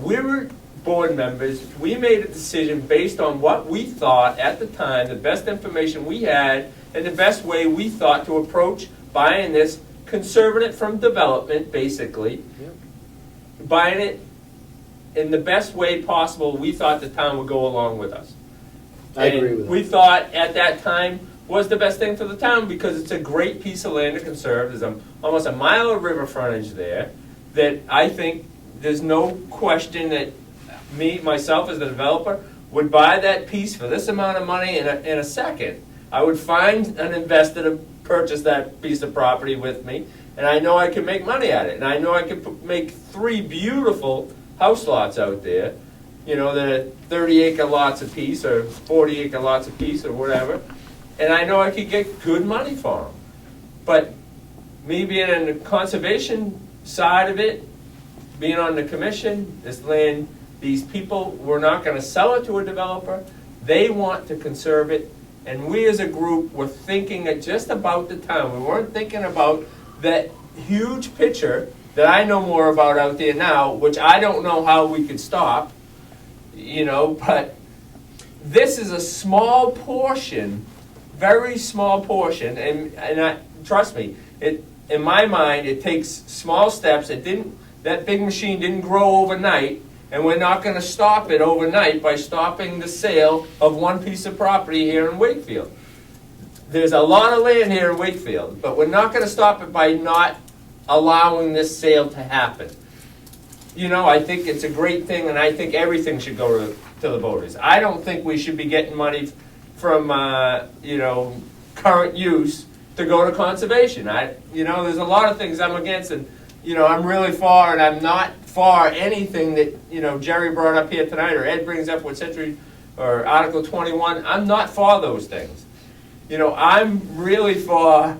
we were board members, we made a decision based on what we thought at the time, the best information we had, and the best way we thought to approach buying this, conserving it from development, basically. Yep. Buying it in the best way possible we thought the town would go along with us. I agree with that. We thought at that time was the best thing for the town because it's a great piece of land to conserve. There's almost a mile of river frontage there that I think there's no question that myself as the developer, would buy that piece for this amount of money in a second. I would find an investor to purchase that piece of property with me, and I know I could make money at it. And I know I could make 3 beautiful house lots out there, that are 30-acre lots apiece or 40-acre lots apiece or whatever, and I know I could get good money for them. But me being in the conservation side of it, being on the commission, this land, these people, we're not going to sell it to a developer. They want to conserve it. And we as a group were thinking just about the town. We weren't thinking about that huge picture that I know more about out there now, which I don't know how we could stop, but this is a small portion, very small portion, and trust me, in my mind, it takes small steps. That big machine didn't grow overnight. And we're not going to stop it overnight by stopping the sale of one piece of property here in Wakefield. There's a lot of land here in Wakefield, but we're not going to stop it by not allowing this sale to happen. I think it's a great thing, and I think everything should go to the voters. I don't think we should be getting money from, current use to go to conservation. There's a lot of things I'm against, and, I'm really for, and I'm not for anything that, Jerry brought up here tonight, or Ed brings up with Century, or Article 21. I'm not for those things. I'm really for,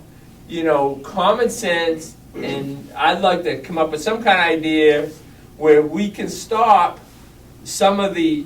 common sense, and I'd like to come up with some kind of idea where we can stop some of the,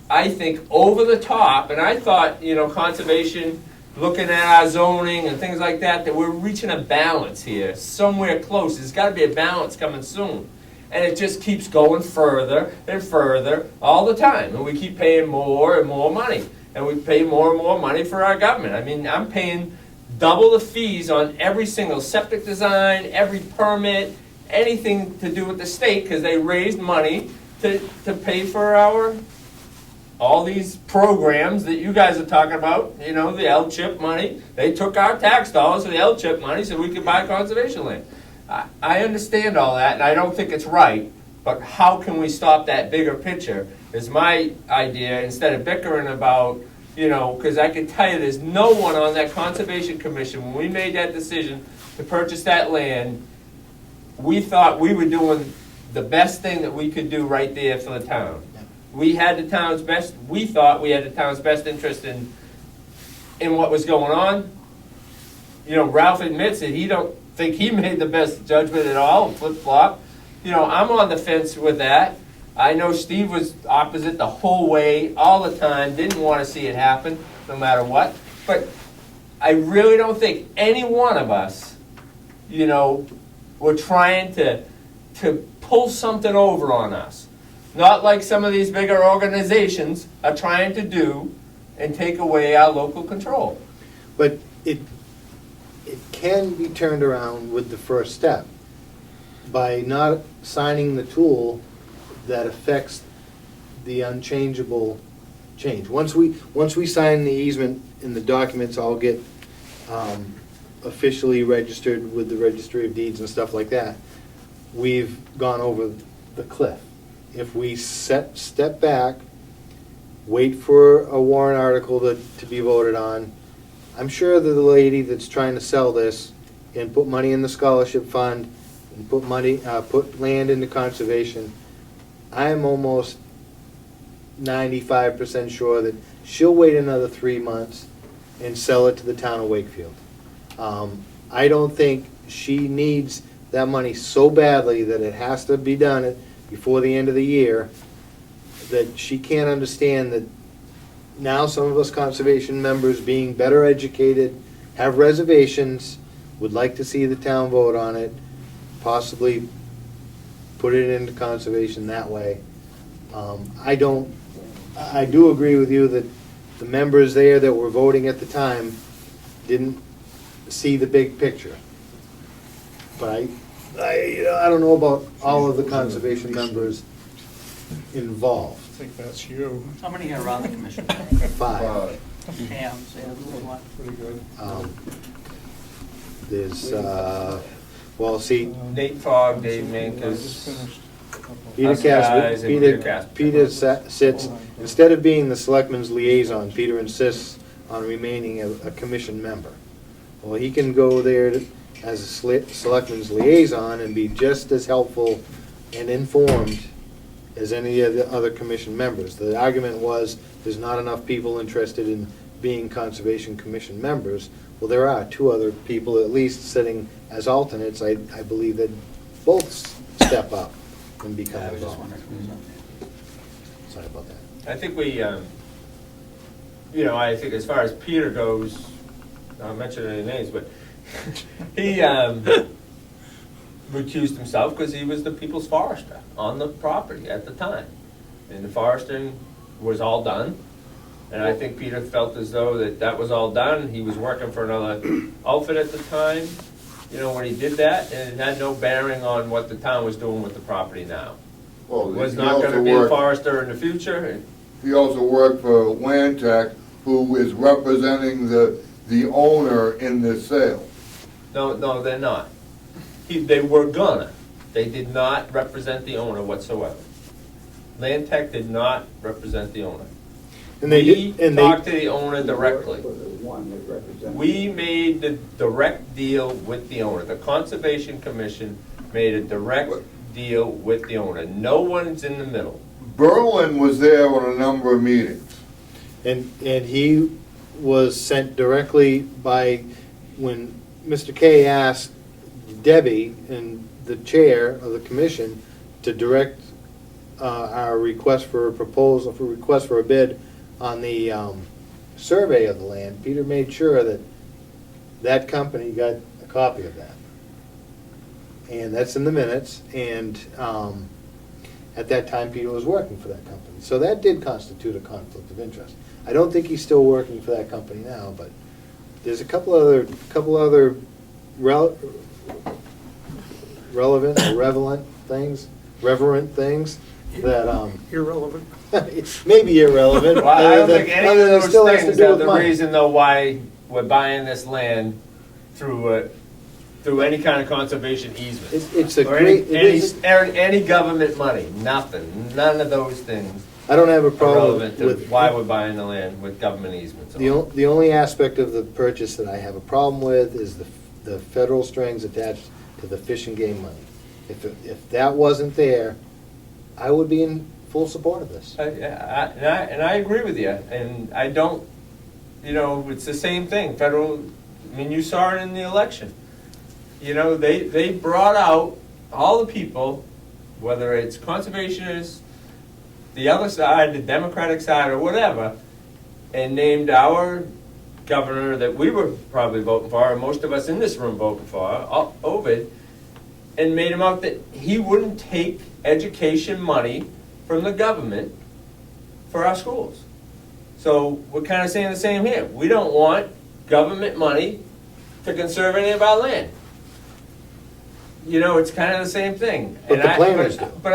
I think, over the top, and I thought, conservation, looking at our zoning and things like that we're reaching a balance here, somewhere close. There's got to be a balance coming soon. And it just keeps going further and further all the time. And we keep paying more and more money. And we pay more and more money for our government. I mean, I'm paying double the fees on every single septic design, every permit, anything to do with the state, because they raised money to pay for all these programs that you guys are talking about, the L-chip money. They took our tax dollars for the L-chip money so we could buy conservation land. I understand all that, and I don't think it's right, but how can we stop that bigger picture is my idea, instead of bickering about, because I can tell you there's no one on that Conservation Commission, when we made that decision to purchase that land, we thought we were doing the best thing that we could do right there for the town. We thought we had the town's best interest in what was going on. Ralph admits that he don't think he made the best judgment at all, flip-flop. I'm on the fence with that. I know Steve was opposite the whole way, all the time, didn't want to see it happen, no matter what. But I really don't think any one of us, you know, were trying to pull something over on us. Not like some of these bigger organizations are trying to do and take away our local control. But it can be turned around with the first step, by not signing the tool that affects the unchangeable change. Once we sign the easement and the documents all get officially registered with the Registry of Deeds and stuff like that, we've gone over the cliff. If we step back, wait for a warrant article to be voted on, I'm sure that the lady that's trying to sell this and put money in the scholarship fund and put land into conservation, I'm almost 95% sure that she'll wait another 3 months and sell it to the town of Wakefield. I don't think she needs that money so badly that it has to be done before the end of the year, that she can't understand that now some of us conservation members, being better educated, have reservations, would like to see the town vote on it, possibly put it into conservation that way. I do agree with you that the members there that were voting at the time didn't see the big picture. But I don't know about all of the conservation members involved. I think that's you. How many are on the commission? 5. Pam's, yeah, one. Pretty good. There's, well, see, Nate Fogg, Dave I Mankus, just finished. Peter Us guys and Peter Casper. Peter sits, instead of being the selectman's liaison, Peter insists on remaining a commission member. Well, he can go there as a selectman's liaison and be just as helpful and informed as any of the other commission members. The argument was, there's not enough people interested in being Conservation Commission members. Well, there are 2 other people at least sitting as alternates. I believe that both step up and become I was just involved. wondering who was on there. Sorry about that. I think we, you know, I think as far as Peter goes, I don't mention any names, but he recused himself because he was the people's forester on the property at the time. And the foresting was all done. And I think Peter felt as though that was all done. He was working for another outfit at the time, you know, when he did that, and it had no bearing on what the town was doing with the property now. Well, Was he not also gonna be a worked- forester in the future. He also worked for Land Tech, who is representing the owner in this sale. No, they're not. They were gonna. They did not represent the owner whatsoever. Land Tech did not represent the owner. And they We did, and talked they, to the owner directly. We made the direct deal with the owner. The Conservation Commission made a direct deal with the owner. No one's in the middle. Berlin was there on a number of meetings. and he was sent directly by, when Mr. K asked Debbie and the chair of the commission to direct our request for a proposal, for request for a bid on the survey of the land, Peter made sure that that company got a copy of that. And that's in the minutes, and at that time, Peter was working for that company. So that did constitute a conflict of interest. I don't think he's still working for that company now, but there's a couple other relevant or reverent things that Irrelevant. maybe irrelevant. Well, I don't other than- think any other of than it those still has to things do are with the money. reason though why we're buying this land through any kind of conservation easement. It's a Or great, it is, any government money, nothing, none of those things I don't have a are problem relevant to with. why we're buying the land with government easements. The only aspect of the purchase that I have a problem with is the federal strings attached to the fish and game money. If that wasn't there, I would be in full support of this. And I agree with you, and I don't, you know, it's the same thing, federal, I mean, you saw it in the election. You know, they brought out all the people, whether it's conservationists, the other side, the Democratic side or whatever, and named our governor that we were probably voting for, and most of us in this room voting for, Ovid, and made him out that he wouldn't take education money from the government for our schools. So we're kind of saying the same here. We don't want government money to conserve any of our land. You know, it's kind of the same thing. But the planners do. But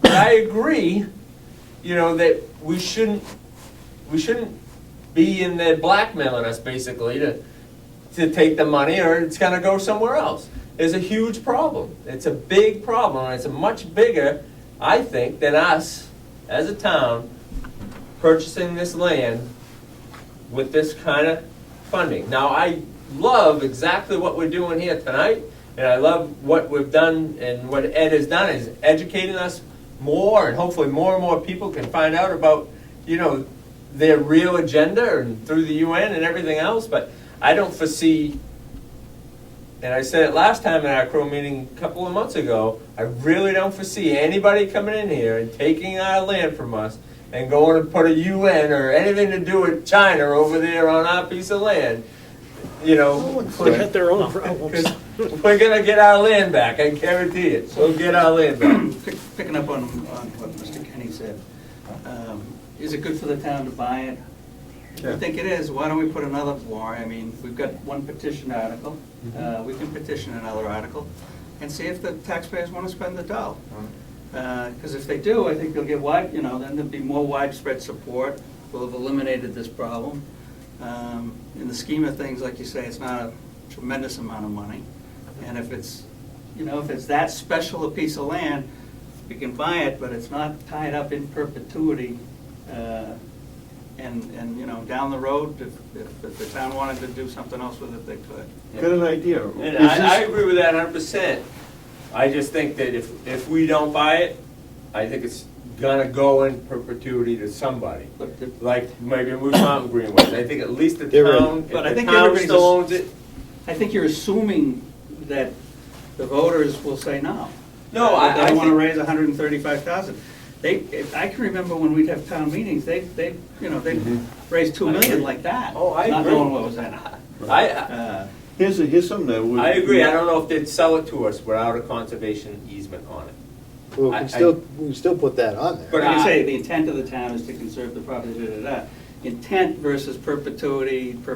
I agree, you know, that we shouldn't be in there blackmailing us basically to take the money, or it's gonna go somewhere else. There's a huge problem. It's a big problem, and it's a much bigger, I think, than us as a town purchasing this land with this kind of funding. Now, I love exactly what we're doing here tonight, and I love what we've done, and what Ed has done is educating us more, and hopefully more and more people can find out about, you know, their real agenda and through the UN and everything else. But I don't foresee, and I said it last time in our CRO meeting a couple of months ago, I really don't foresee anybody coming in here and taking our land from us and going to put a UN or anything to do with China over there on our piece of land. You know, They got their own problems. we're gonna get our land back, I guarantee it. We'll get our land back. Picking up on what Mr. Kenny said, is it good for the town to buy it? I think it is. Why don't we put another warrant? I mean, we've got one petition article. We can petition another article and see if the taxpayers want to spend the dough. Because if they do, I think they'll get wide, you know, then there'll be more widespread support. We'll have eliminated this problem. In the scheme of things, like you say, it's not a tremendous amount of money. And if it's, you know, if it's that special a piece of land, we can buy it, but it's not tied up in perpetuity. And you know, down the road, if the town wanted to do something else with it, they could. Got an idea. And I agree with that 100%. I just think that if we don't buy it, I think it's gonna go in perpetuity to somebody. Like maybe Moose Mountain Greenways. I think at least the town, But I if the think town everybody's still owns it. I think you're assuming that the voters will say no. No, They I don't want to think, raise $135,000. I can remember when we'd have town meetings, they'd raise $2 million like that. Oh, I Not agree. knowing what was in it. Here's something that would. I agree. I don't know if they'd sell it to us without a conservation easement on it. Well, we can still put that on there. But Like I say, the intent of the town is to conserve the property, Intent versus perpetuity is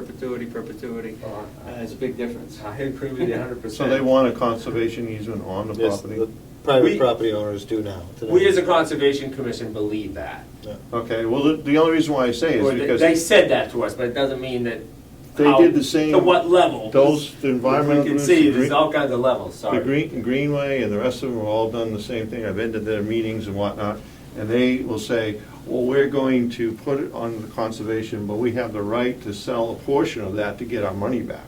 a big difference. I agree with you 100%. So they want a conservation easement on the Yes, property? the private We- property owners do now. today. We as a conservation commission believe that. Okay, well, the only reason why I say Or is they because said that to us, but it doesn't mean that. they how- did the same. To what level? Those, the environmental. We can see, there's all kinds of levels, sorry. The Greenway and the rest of them have all done the same thing. I've been to their meetings and whatnot, and they will say, well, we're going to put it on the conservation, but we have the right to sell a portion of that to get our money back.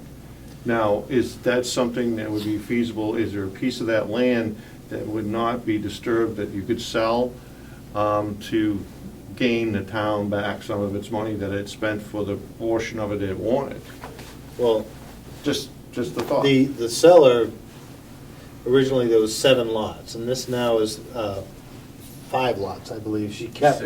Now, is that something that would be feasible? Is there a piece of that land that would not be disturbed that you could sell to gain the town back some of its money that it spent for the portion of it it wanted? Well, Just the thought. the seller, originally there was 7 lots, and this now is 5 lots, I believe. She kept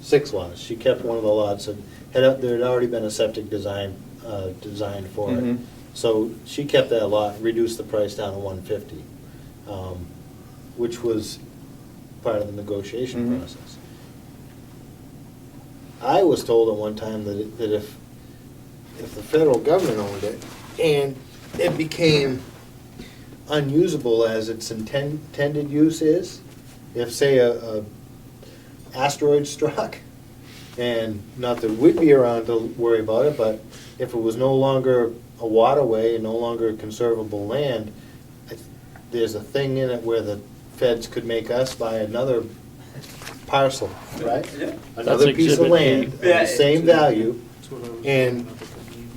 6 lots. She kept one of the lots, and there had already been a septic designed for it. Mhm. So she kept that lot, reduced the price down to $150, which was part of the negotiation Mhm. process. I was told at one time that if the federal government owned it and it became unusable as its intended use is, if say a asteroid struck, and not that we'd be around to worry about it, but if it was no longer a waterway and no longer conservable land, there's a thing in it where the feds could make us buy another parcel, right? Yeah. Another That's piece of Exhibit land of Yeah, the same value, That's what I was- and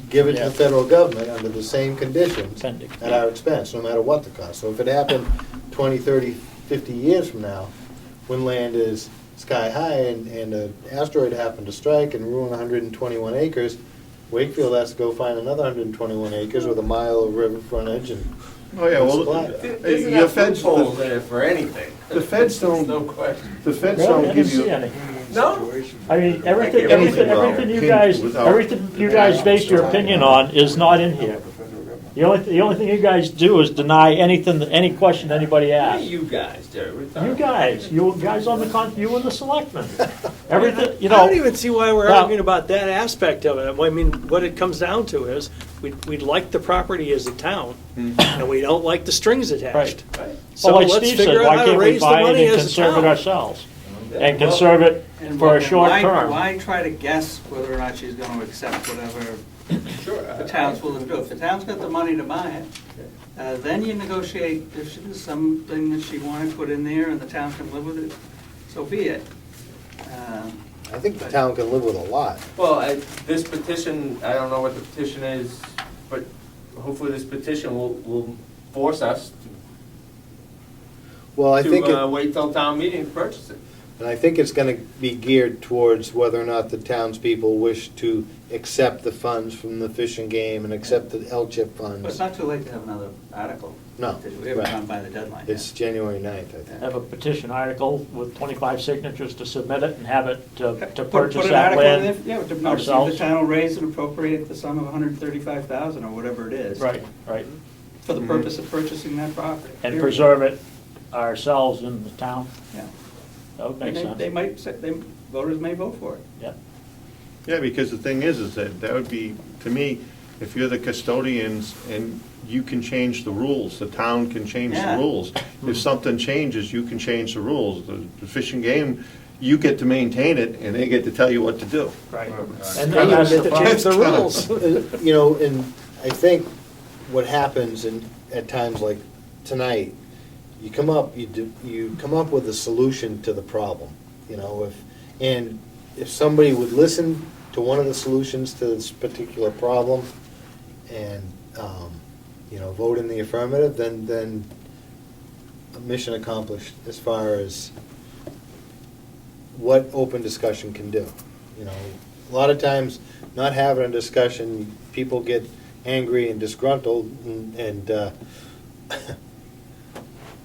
give it to the federal government under the same conditions Appendix. at our expense, no matter what the cost. So if it happened 20, 30, 50 years from now, when land is sky high and an asteroid happened to strike and ruin 121 acres, Wakefield has to go find another 121 acres with a mile of river frontage and Oh, yeah, well, Isn't your that feds, loopholes in it for anything? the feds don't, No question. the feds Really? I don't didn't give see you. any. No? I mean, everything, Anything everything you without- guys, without- everything you guys base your opinion on is not in here. The only thing you guys do is deny anything, any question anybody Yeah, asks. you guys, Jerry. We're talking You guys on you and the selectmen. Everything, you I don't know, even see why we're Now- arguing about that aspect of it. I mean, what it comes down to is, we like the property as a town, and we don't like the strings attached. Right. So well, like let's Steve said, figure out why how to can't we raise the buy it money and as a conserve it town. ourselves? And conserve it And for a why- short term. Why try to guess whether or not she's gonna accept whatever Sure. the town's willing to do? If the town's got the money to buy it, then you negotiate, if there's something that she wanted put in there and the town can live with it, so be it. I think the town can live with a lot. Well, this petition, I don't know what the petition is, but hopefully this petition will force us Well, I think, to wait till town meeting to purchase it. and I think it's gonna be geared towards whether or not the townspeople wish to accept the funds from the Fish and Game and accept the L-chip But it's funds. not too late to have another article. No, We haven't right. gone by the deadline It's yet. January 9th, I think. Have a petition article with 25 signatures to submit it and have it to Put purchase an that article in land. there, yeah, to see ourselves. the town will raise and appropriate the sum of $135,000 or whatever it is. Right, right. For the purpose of purchasing that property. And period. preserve it ourselves in the town. Yeah. That would make And sense. they might, voters may vote for it. Yeah. Yeah, because the thing is that would be, to me, if you're the custodians and you can change the rules, the town can change the Yeah. rules. If something changes, you can change the rules. The Fish and Game, you get to maintain it and they get to tell you what to do. Right. And And you that's get the to change the problem. rules. You know, and I think what happens at times like tonight, you come up with a solution to the problem, you know, if somebody would listen to one of the solutions to this particular problem and, you know, vote in the affirmative, then mission accomplished as far as what open discussion can do. You know, a lot of times, not having a discussion, people get angry and disgruntled and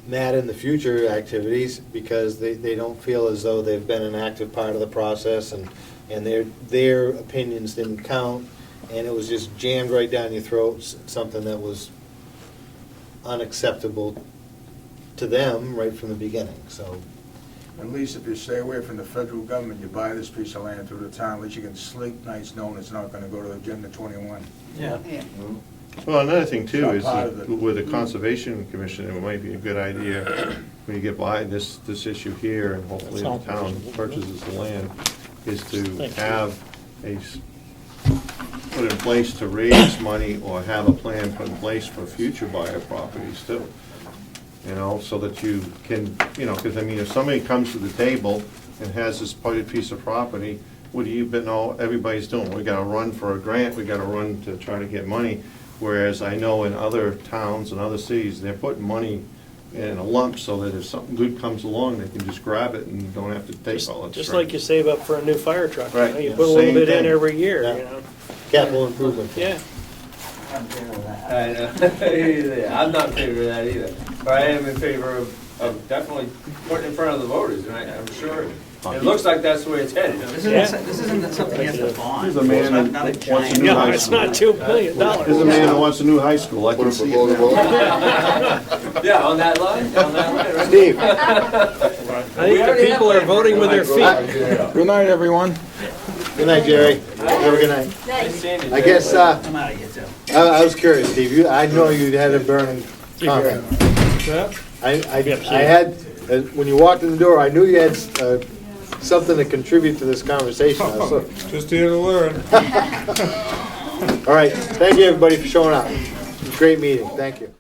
mad in the future activities because they don't feel as though they've been an active part of the process and their opinions didn't count and it was just jammed right down your throat, something that was unacceptable to them right from the beginning, so. At least if you stay away from the federal government, you buy this piece of land through the town, at least you can sleep nights knowing it's not gonna go to Agenda 21. Yeah. Well, another thing too It's is not part of that it. with the Conservation Commission, it might be a good idea when you get by this issue here and hopefully the town purchases the land, is to have put in place to raise money or have a plan put in place for future buyer properties too. You know, so that you can, you know, because I mean, if somebody comes to the table and has this piece of property, what do you know everybody's doing? We gotta run for a grant, we gotta run to try to get money. Whereas I know in other towns and other cities, they're putting money in a lump so that if something good comes along, they can just grab it and don't have to take all that. Just like you save up for a new fire truck. You know, Right. You put a little Same bit in thing. every year, Yeah. you know? Capital improvement. Yeah. I'm in favor of that. I know. I'm not in favor of that either, but I am in favor of definitely putting it in front of the voters, and I'm sure it looks like that's the way it's headed. This Yeah. isn't something against the bond. Here's a man It's not- that not a wants giant- a new Yeah, high it's school. not $2 million. There's a man that wants a new high school, I can see it. Yeah, on that line, right? Steve, I think the people are voting with their feet. Good night, everyone. good night, Jerry. Have a good night. Nice seeing you, I guess, I'm out of here too. I was curious, Steve, I know you had a burning comment. I had, when you walked in the door, I knew you had something to contribute to this conversation. Just here to learn. All right, thank you, everybody, for showing up. It was a great meeting, thank you.